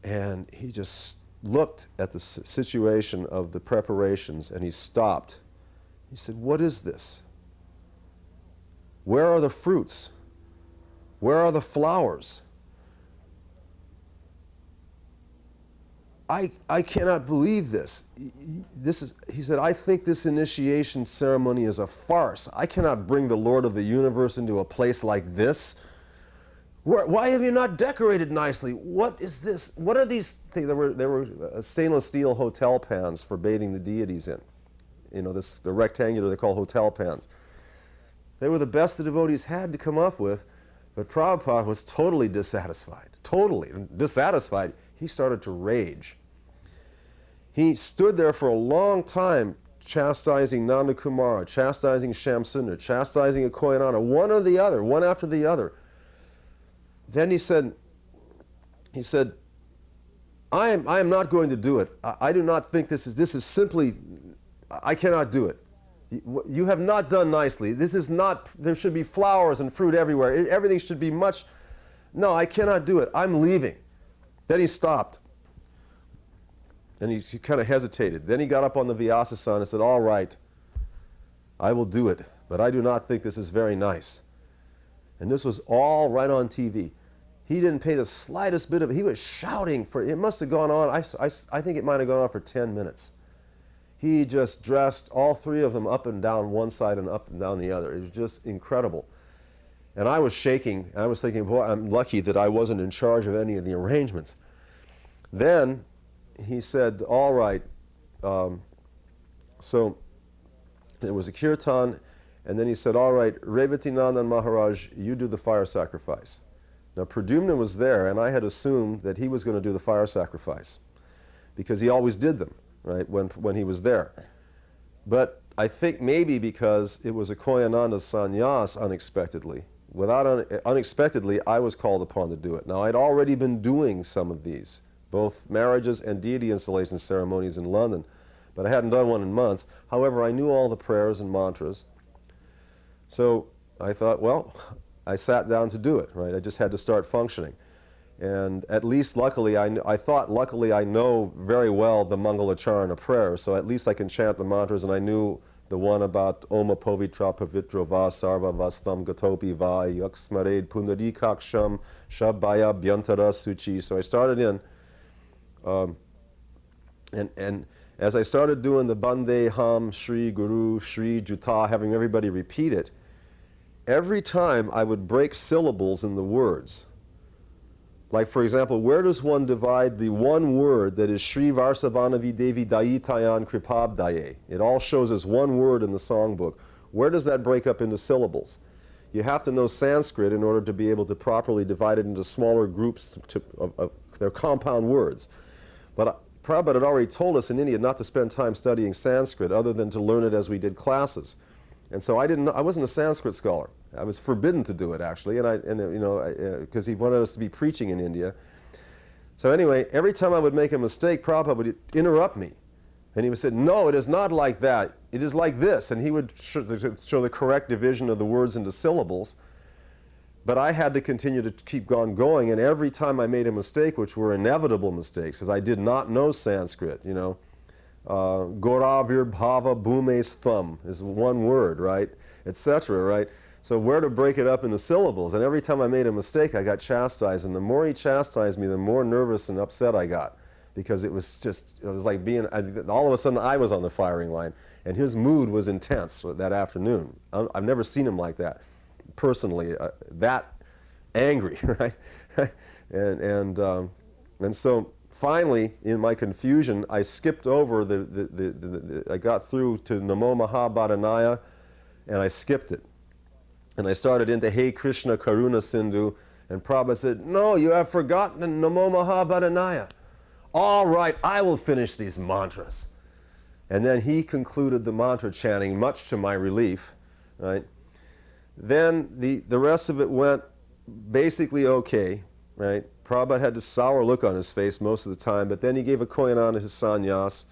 and he just looked at the situation of the preparations, and he stopped. He said, what is this? Where are the fruits? Where are the flowers? I cannot believe this. He said, I think this initiation ceremony is a farce. I cannot bring the Lord of the universe into a place like this. Why have you not decorated nicely? What is this? What are these things? There were stainless steel hotel pans for bathing the deities in. You know, the rectangular they call hotel pans. They were the best the devotees had to come up with, but Prabhupada was totally dissatisfied. Totally dissatisfied. He started to rage. He stood there for a long time chastising Nanda Kumara, chastising Shamsundar, chastising Akoyanana, one or the other, one after the other. Then he said, I am not going to do it. I do not think this is simply, I cannot do it. You have not done nicely. This is not, there should be flowers and fruit everywhere. Everything should be much, no, I cannot do it. I'm leaving. Then he stopped. And he kind of hesitated. Then he got up on the Vyasasana and said, all right, I will do it, but I do not think this is very nice. And this was all right on TV. He didn't pay the slightest bit of it. He was shouting for, it must have gone on, I think it might have gone on for 10 minutes. He just dressed all three of them up and down one side and up and down the other. It was just incredible. And I was shaking. I was thinking, boy, I'm lucky that I wasn't in charge of any of the arrangements. Then he said, all right, so there was a kirtan, and then he said, all right, Revatinandana Maharaj, you do the fire sacrifice. Now, Pradyumna was there, and I had assumed that he was going to do the fire sacrifice, because he always did them, right, when he was there. But I think maybe because it was a Koyananda sannyas unexpectedly, unexpectedly, I was called upon to do it. Now, I'd already been doing some of these, both marriages and deity installation ceremonies in London, but I hadn't done one in months. However, I knew all the prayers and mantras. So I thought, well, I sat down to do it, right? I just had to start functioning. And at least luckily, I thought luckily I know very well the Mangalacharana prayer, so at least I can chant the mantras, and I knew the one about Oma Povitra Pavitro Va Sarva Vastam Gatopi Va Yaksmared Punadikaksham Shabaya Bhyantara Suchi. So I started in, and as I started doing the Bande Ham Shri Guru Shri Juta, having everybody repeat it, every time I would break syllables in the words. Like, for example, where does one divide the one word that is Shri Varsavanavi Devi Dayitayan Kripabdaye? It all shows as one word in the songbook. Where does that break up into syllables? You have to know Sanskrit in order to be able to properly divide it into smaller groups of their compound words. But Prabhupada had already told us in India not to spend time studying Sanskrit other than to learn it as we did classes. And so I wasn't a Sanskrit scholar. I was forbidden to do it, actually, because he wanted us to be preaching in India. So anyway, every time I would make a mistake, Prabhupada would interrupt me. And he would say, no, it is not like that. It is like this. And he would show the correct division of the words into syllables. But I had to continue to keep on going. And every time I made a mistake, which were inevitable mistakes, because I did not know Sanskrit, Goravir Bhava Bhume's thumb is one word, right? Etc., right? So where to break it up into syllables? And every time I made a mistake, I got chastised. And the more he chastised me, the more nervous and upset I got. Because it was like all of a sudden I was on the firing line. And his mood was intense that afternoon. I've never seen him like that, personally, that angry, right? And so finally, in my confusion, I skipped over I got through to Namo Mahabharanaya, and I skipped it. And I started into Hey Krishna Karuna Sindhu, and Prabhupada said, no, you have forgotten Namo Mahabharanaya. All right, I will finish these mantras. And then he concluded the mantra chanting, much to my relief, right? Then the rest of it went basically okay, right? Prabhupada had this sour look on his face most of the time, but then he gave a Koyananda his sannyas.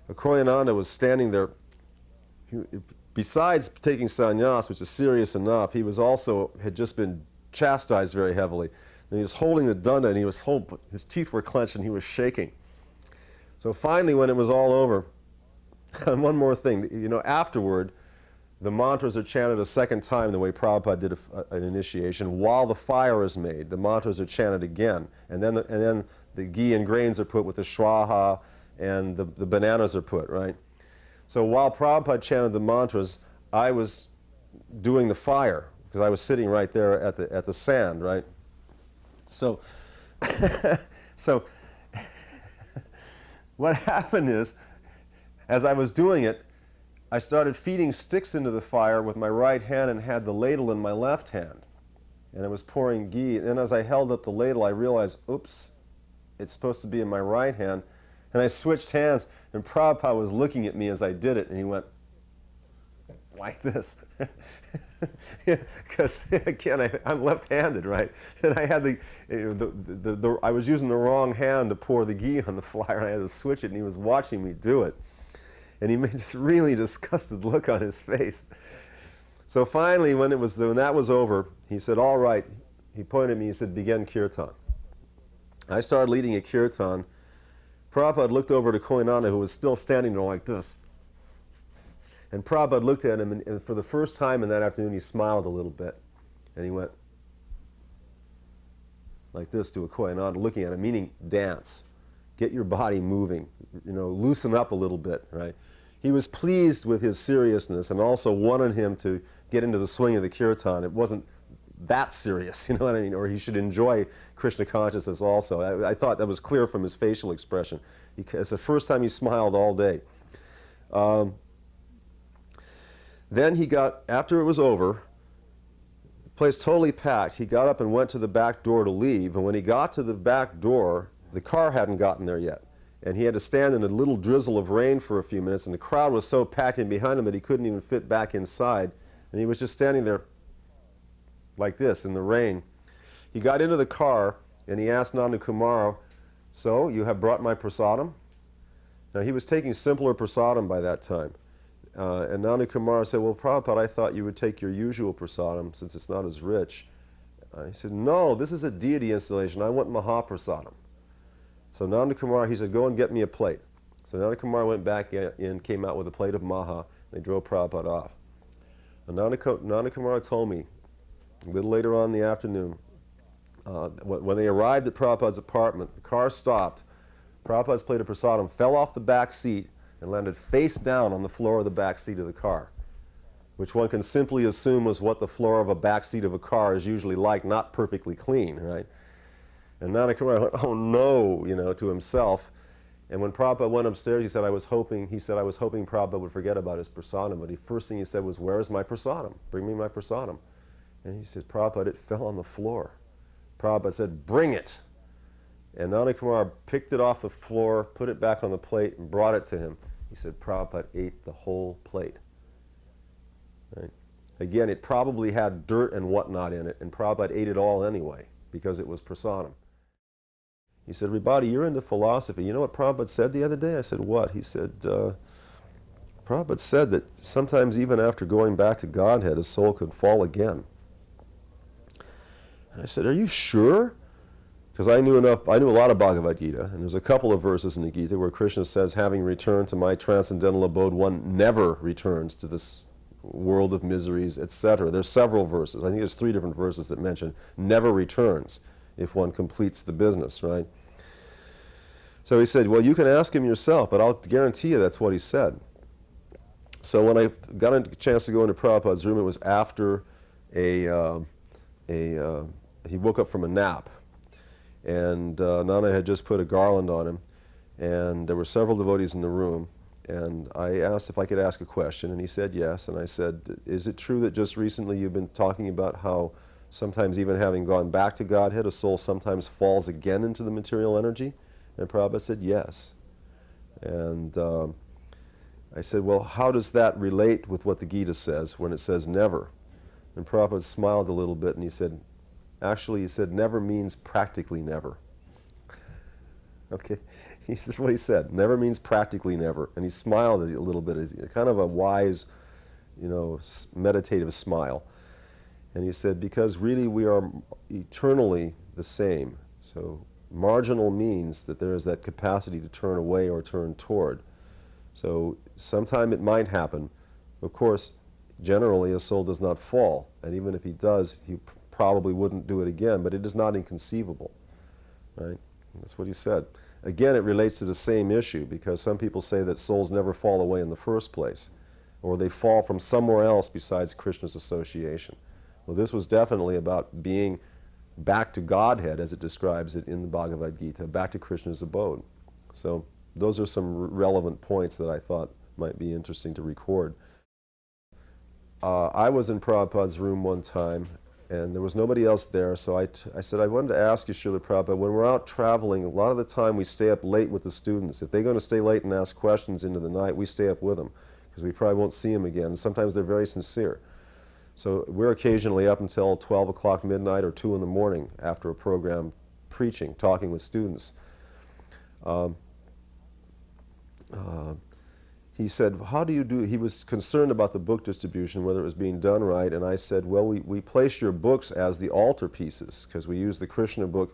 A Koyananda was standing there. Besides taking sannyas, which is serious enough, he was had just been chastised very heavily. And he was holding the danda, and his teeth were clenched, and he was shaking. So finally, when it was all over, and one more thing, afterward, the mantras are chanted a second time the way Prabhupada did an initiation. While the fire is made, the mantras are chanted again. And then the ghee and grains are put with the shwaha, and the bananas are put, right? So while Prabhupada chanted the mantras, I was doing the fire, because I was sitting right there at the sand, right? So, what happened is, as I was doing it, I started feeding sticks into the fire with my right hand and had the ladle in my left hand. And I was pouring ghee. And then as I held up the ladle, I realized, oops, it's supposed to be in my right hand. And I switched hands, and Prabhupada was looking at me as I did it, and he went like this. Because, again, I'm left-handed, right? And I had I was using the wrong hand to pour the ghee on the fire, and I had to switch it, and he was watching me do it. And he made this really disgusted look on his face. So finally, when that was over, he said, all right. He pointed at me, he said, begin kirtan. I started leading a kirtan. Prabhupada looked over to Koinanna, who was still standing there like this. And Prabhupada looked at him, and for the first time in that afternoon, he smiled a little bit. And he went like this to Koinanna, looking at him, meaning dance. Get your body moving, loosen up a little bit, right? He was pleased with his seriousness and also wanted him to get into the swing of the kirtan. It wasn't that serious, you know what I mean? Or he should enjoy Krishna consciousness also. I thought that was clear from his facial expression. It's the first time he smiled all day. Then he got, after it was over, the place totally packed, he got up and went to the back door to leave. And when he got to the back door, the car hadn't gotten there yet. And he had to stand in a little drizzle of rain for a few minutes, and the crowd was so packed in behind him that he couldn't even fit back inside. And he was just standing there like this in the rain. He got into the car and he asked Nanda Kumar, "So, you have brought my prasadam?" Now, he was taking simpler prasadam by that time. And Nanda Kumar said, "Well, Prabhupada, I thought you would take your usual prasadam since it's not as rich." He said, "No, this is a deity installation. I want Mahaprasadam." So Nanda Kumar, he said, "Go and get me a plate." So Nanda Kumar went back in, came out with a plate of Maha, and they drove Prabhupada off. And Nanda Kumar told me, a little later on in the afternoon, when they arrived at Prabhupada's apartment, the car stopped, Prabhupada's plate of prasadam fell off the back seat and landed face down on the floor of the back seat of the car, which one can simply assume was what the floor of a back seat of a car is usually like, not perfectly clean, right? And Nanda Kumar went, "Oh no," to himself. And when Prabhupada went upstairs, he said, I was hoping Prabhupada would forget about his prasadam, but the first thing he said was, "Where is my prasadam? Bring me my prasadam." And he said, "Prabhupada, it fell on the floor." Prabhupada said, "Bring it." And Nanda Kumar picked it off the floor, put it back on the plate, and brought it to him. He said, Prabhupada ate the whole plate. Right? Again, it probably had dirt and whatnot in it, and Prabhupada ate it all anyway, because it was prasadam. He said, "Revatinandana, you're into philosophy. You know what Prabhupada said the other day?" I said, "What?" He said, Prabhupada said that sometimes even after going back to Godhead, a soul could fall again. And I said, "Are you sure?" Because I knew a lot of Bhagavad Gita, and there's a couple of verses in the Gita where Krishna says, "Having returned to my transcendental abode, one never returns to this world of miseries," etc. There's several verses. I think there's 3 different verses that mention never returns if one completes the business, right? So he said, "Well, you can ask him yourself, but I'll guarantee you that's what he said." So when I got a chance to go into Prabhupada's room, it was after he woke up from a nap. And Nana had just put a garland on him, and there were several devotees in the room. And I asked if I could ask a question, and he said yes. And I said, "Is it true that just recently you've been talking about how sometimes even having gone back to Godhead, a soul sometimes falls again into the material energy?" And Prabhupada said yes. And I said, "Well, how does that relate with what the Gita says when it says never?" And Prabhupada smiled a little bit, and he said, actually, he said, "Never means practically never." Okay, that's what he said. Never means practically never. And he smiled a little bit, kind of a wise, meditative smile. And he said, because really we are eternally the same. So marginal means that there is that capacity to turn away or turn toward. So sometime it might happen. Of course, generally a soul does not fall. And even if he does, he probably wouldn't do it again, but it is not inconceivable, right? That's what he said. Again, it relates to the same issue, because some people say that souls never fall away in the first place, or they fall from somewhere else besides Krishna's association. Well, this was definitely about being back to Godhead, as it describes it in the Bhagavad Gita, back to Krishna's abode. So those are some relevant points that I thought might be interesting to record. I was in Prabhupada's room one time, and there was nobody else there, so I said, "I wanted to ask you, Srila Prabhupada, when we're out traveling, a lot of the time we stay up late with the students. If they're going to stay late and ask questions into the night, we stay up with them, because we probably won't see them again. And sometimes they're very sincere. So we're occasionally up until 12 o'clock midnight or 2 in the morning after a program, preaching, talking with students." He said, "How do you do?" He was concerned about the book distribution, whether it was being done right, and I said, "Well, we place your books as the altar pieces, because we use the Krishna book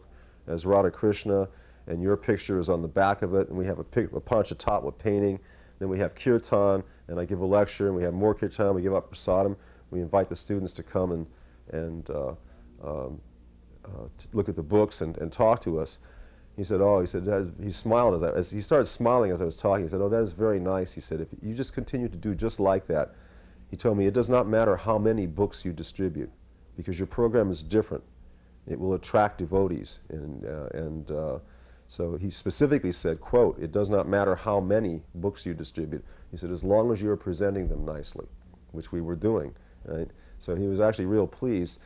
as Radha Krishna, and your picture is on the back of it, and we have a Panchatattva painting. Then we have kirtan, and I give a lecture, and we have more kirtan. We give up prasadam. We invite the students to come and look at the books and talk to us. He said, oh, he said, he smiled as he started smiling as I was talking. He said, oh, that is very nice. He said, if you just continue to do just like that, he told me, it does not matter how many books you distribute, because your program is different. It will attract devotees. So he specifically said, quote, it does not matter how many books you distribute. He said, as long as you're presenting them nicely, which we were doing. Right? So he was actually real pleased.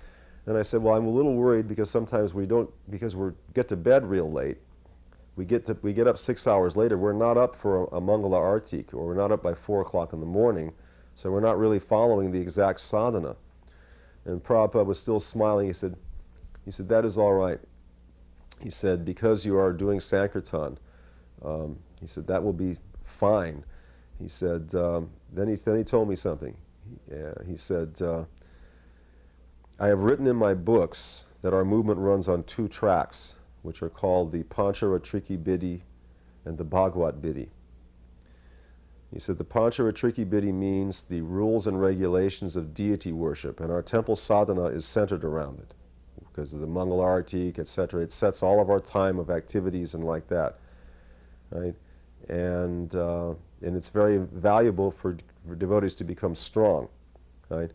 And I said, well, I'm a little worried because sometimes we don't, because we get to bed real late. We get up 6 hours later. We're not up for a Mangala Artik, or we're not up by 4 o'clock in the morning. So we're not really following the exact sadhana. And Prabhupada was still smiling. He said, that is all right. He said, because you are doing Sankirtan, he said, that will be fine. He said, then he told me something. He said, I have written in my books that our movement runs on 2 tracks, which are called the Pancharatriki Bidhi and the Bhagavat Bidhi. He said the Pancharatriki Bidhi means the rules and regulations of deity worship, and our temple sadhana is centered around it. Because of the Mangalartik, etc. It sets all of our time of activities and like that. Right? And it's very valuable for devotees to become strong, right?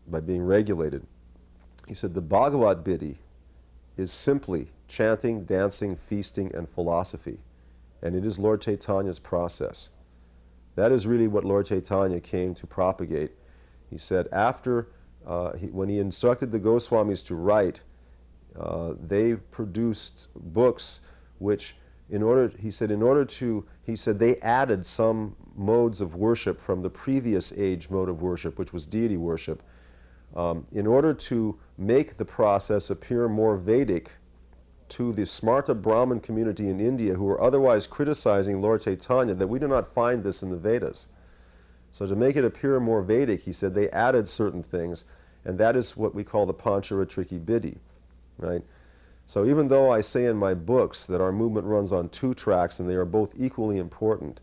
By being regulated. He said the Bhagavat Bidhi is simply chanting, dancing, feasting, and philosophy. And it is Lord Chaitanya's process. That is really what Lord Chaitanya came to propagate. He said after, when he instructed the Goswamis to write, they produced books which, he said they added some modes of worship from the previous age mode of worship, which was deity worship, in order to make the process appear more Vedic to the Smarta Brahmin community in India, who were otherwise criticizing Lord Chaitanya, that we do not find this in the Vedas. So to make it appear more Vedic, he said they added certain things, and that is what we call the Pancharatriki Bidhi, right? So even though I say in my books that our movement runs on 2 tracks and they are both equally important,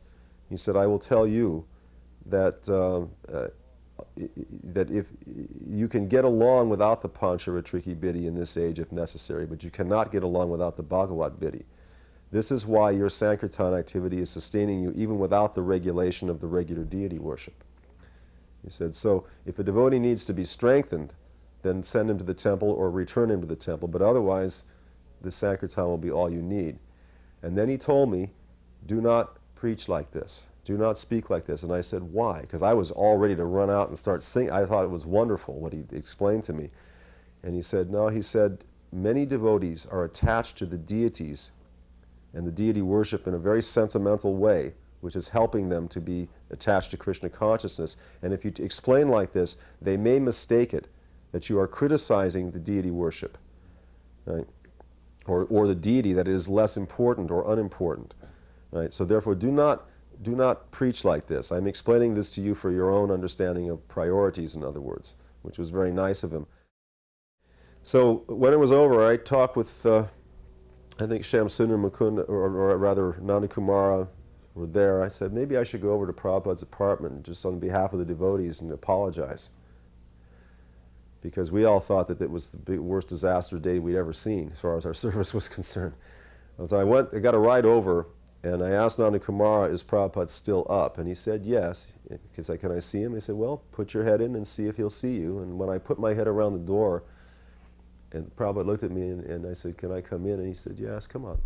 he said, I will tell you that that if you can get along without the Pancharatriki Bidhi in this age if necessary, but you cannot get along without the Bhagavat Bidhi. This is why your Sankirtan activity is sustaining you even without the regulation of the regular deity worship. He said, so if a devotee needs to be strengthened, then send him to the temple or return him to the temple, but otherwise the Sankirtan will be all you need. And then he told me, do not preach like this. Do not speak like this. And I said, why? Because I was all ready to run out and start singing. I thought it was wonderful what he explained to me. And he said, no, he said, many devotees are attached to the deities and the deity worship in a very sentimental way, which is helping them to be attached to Krishna consciousness. And if you explain like this, they may mistake it that you are criticizing the deity worship, right? Or the deity, that it is less important or unimportant, right? So therefore, do not preach like this. I'm explaining this to you for your own understanding of priorities, in other words, which was very nice of him. So when it was over, I talked with, I think Shamsundar Mukunda, or rather Nanda Kumara were there. I said, maybe I should go over to Prabhupada's apartment just on behalf of the devotees and apologize. Because we all thought that it was the worst disaster day we'd ever seen as far as our service was concerned. So I got a ride over, and I asked Nanda Kumara, is Prabhupada still up? And he said, yes. He said, can I see him? I said, well, put your head in and see if he'll see you. And when I put my head around the door, and Prabhupada looked at me, and I said, can I come in? And he said, yes, come on.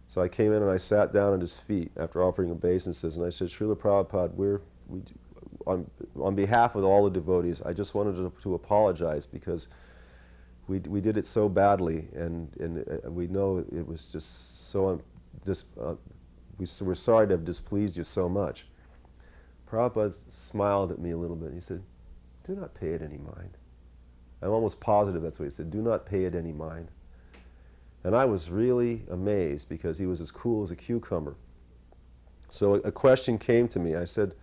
So I came in and I sat down at his feet after offering obeisances, and I said, Srila Prabhupada, on behalf of all the devotees, I just wanted to apologize because we did it so badly, and we know it was just so, we're sorry to have displeased you so much. Prabhupada smiled at me a little bit, and he said, do not pay it any mind. I'm almost positive that's what he said, do not pay it any mind. And I was really amazed because he was as cool as a cucumber. So a question came to me. I said,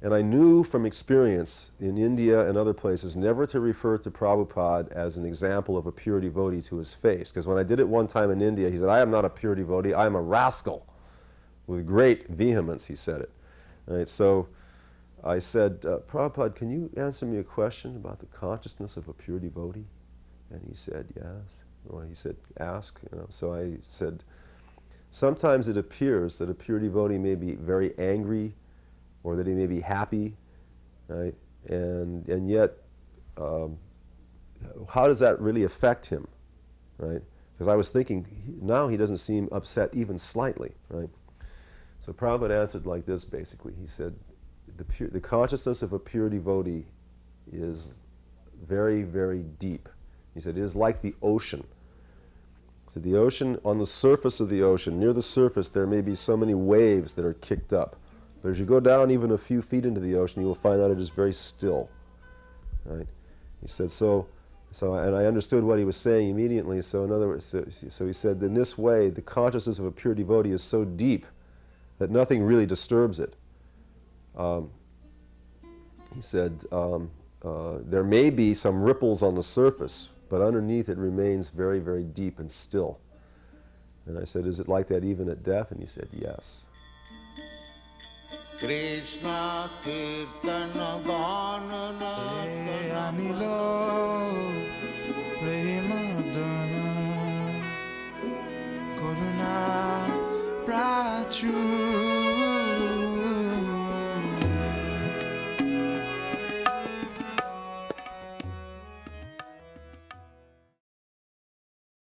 And I knew from experience in India and other places never to refer to Prabhupada as an example of a pure devotee to his face. Because when I did it one time in India, he said, I am not a pure devotee, I am a rascal. With great vehemence, he said it. Right, so I said, Prabhupada, can you answer me a question about the consciousness of a pure devotee? And he said, yes. Well, he said, ask. So I said, sometimes it appears that a pure devotee may be very angry, or that he may be happy, right? And yet, how does that really affect him, right? Because I was thinking, now he doesn't seem upset even slightly, right? So Prabhupada answered like this, basically. He said, the consciousness of a pure devotee is very, very deep. He said, it is like the ocean. So the ocean, on the surface of the ocean, near the surface, there may be so many waves that are kicked up. But as you go down even a few feet into the ocean, you will find out it is very still. Right? He said, and I understood what he was saying immediately. So in other words, so he said, in this way, the consciousness of a pure devotee is so deep that nothing really disturbs it. He said, there may be some ripples on the surface, but underneath it remains very, very deep and still. And I said, is it like that even at death? And he said, yes. Krishna Kirtana Ganana Anilo Premadana Karuna Prachu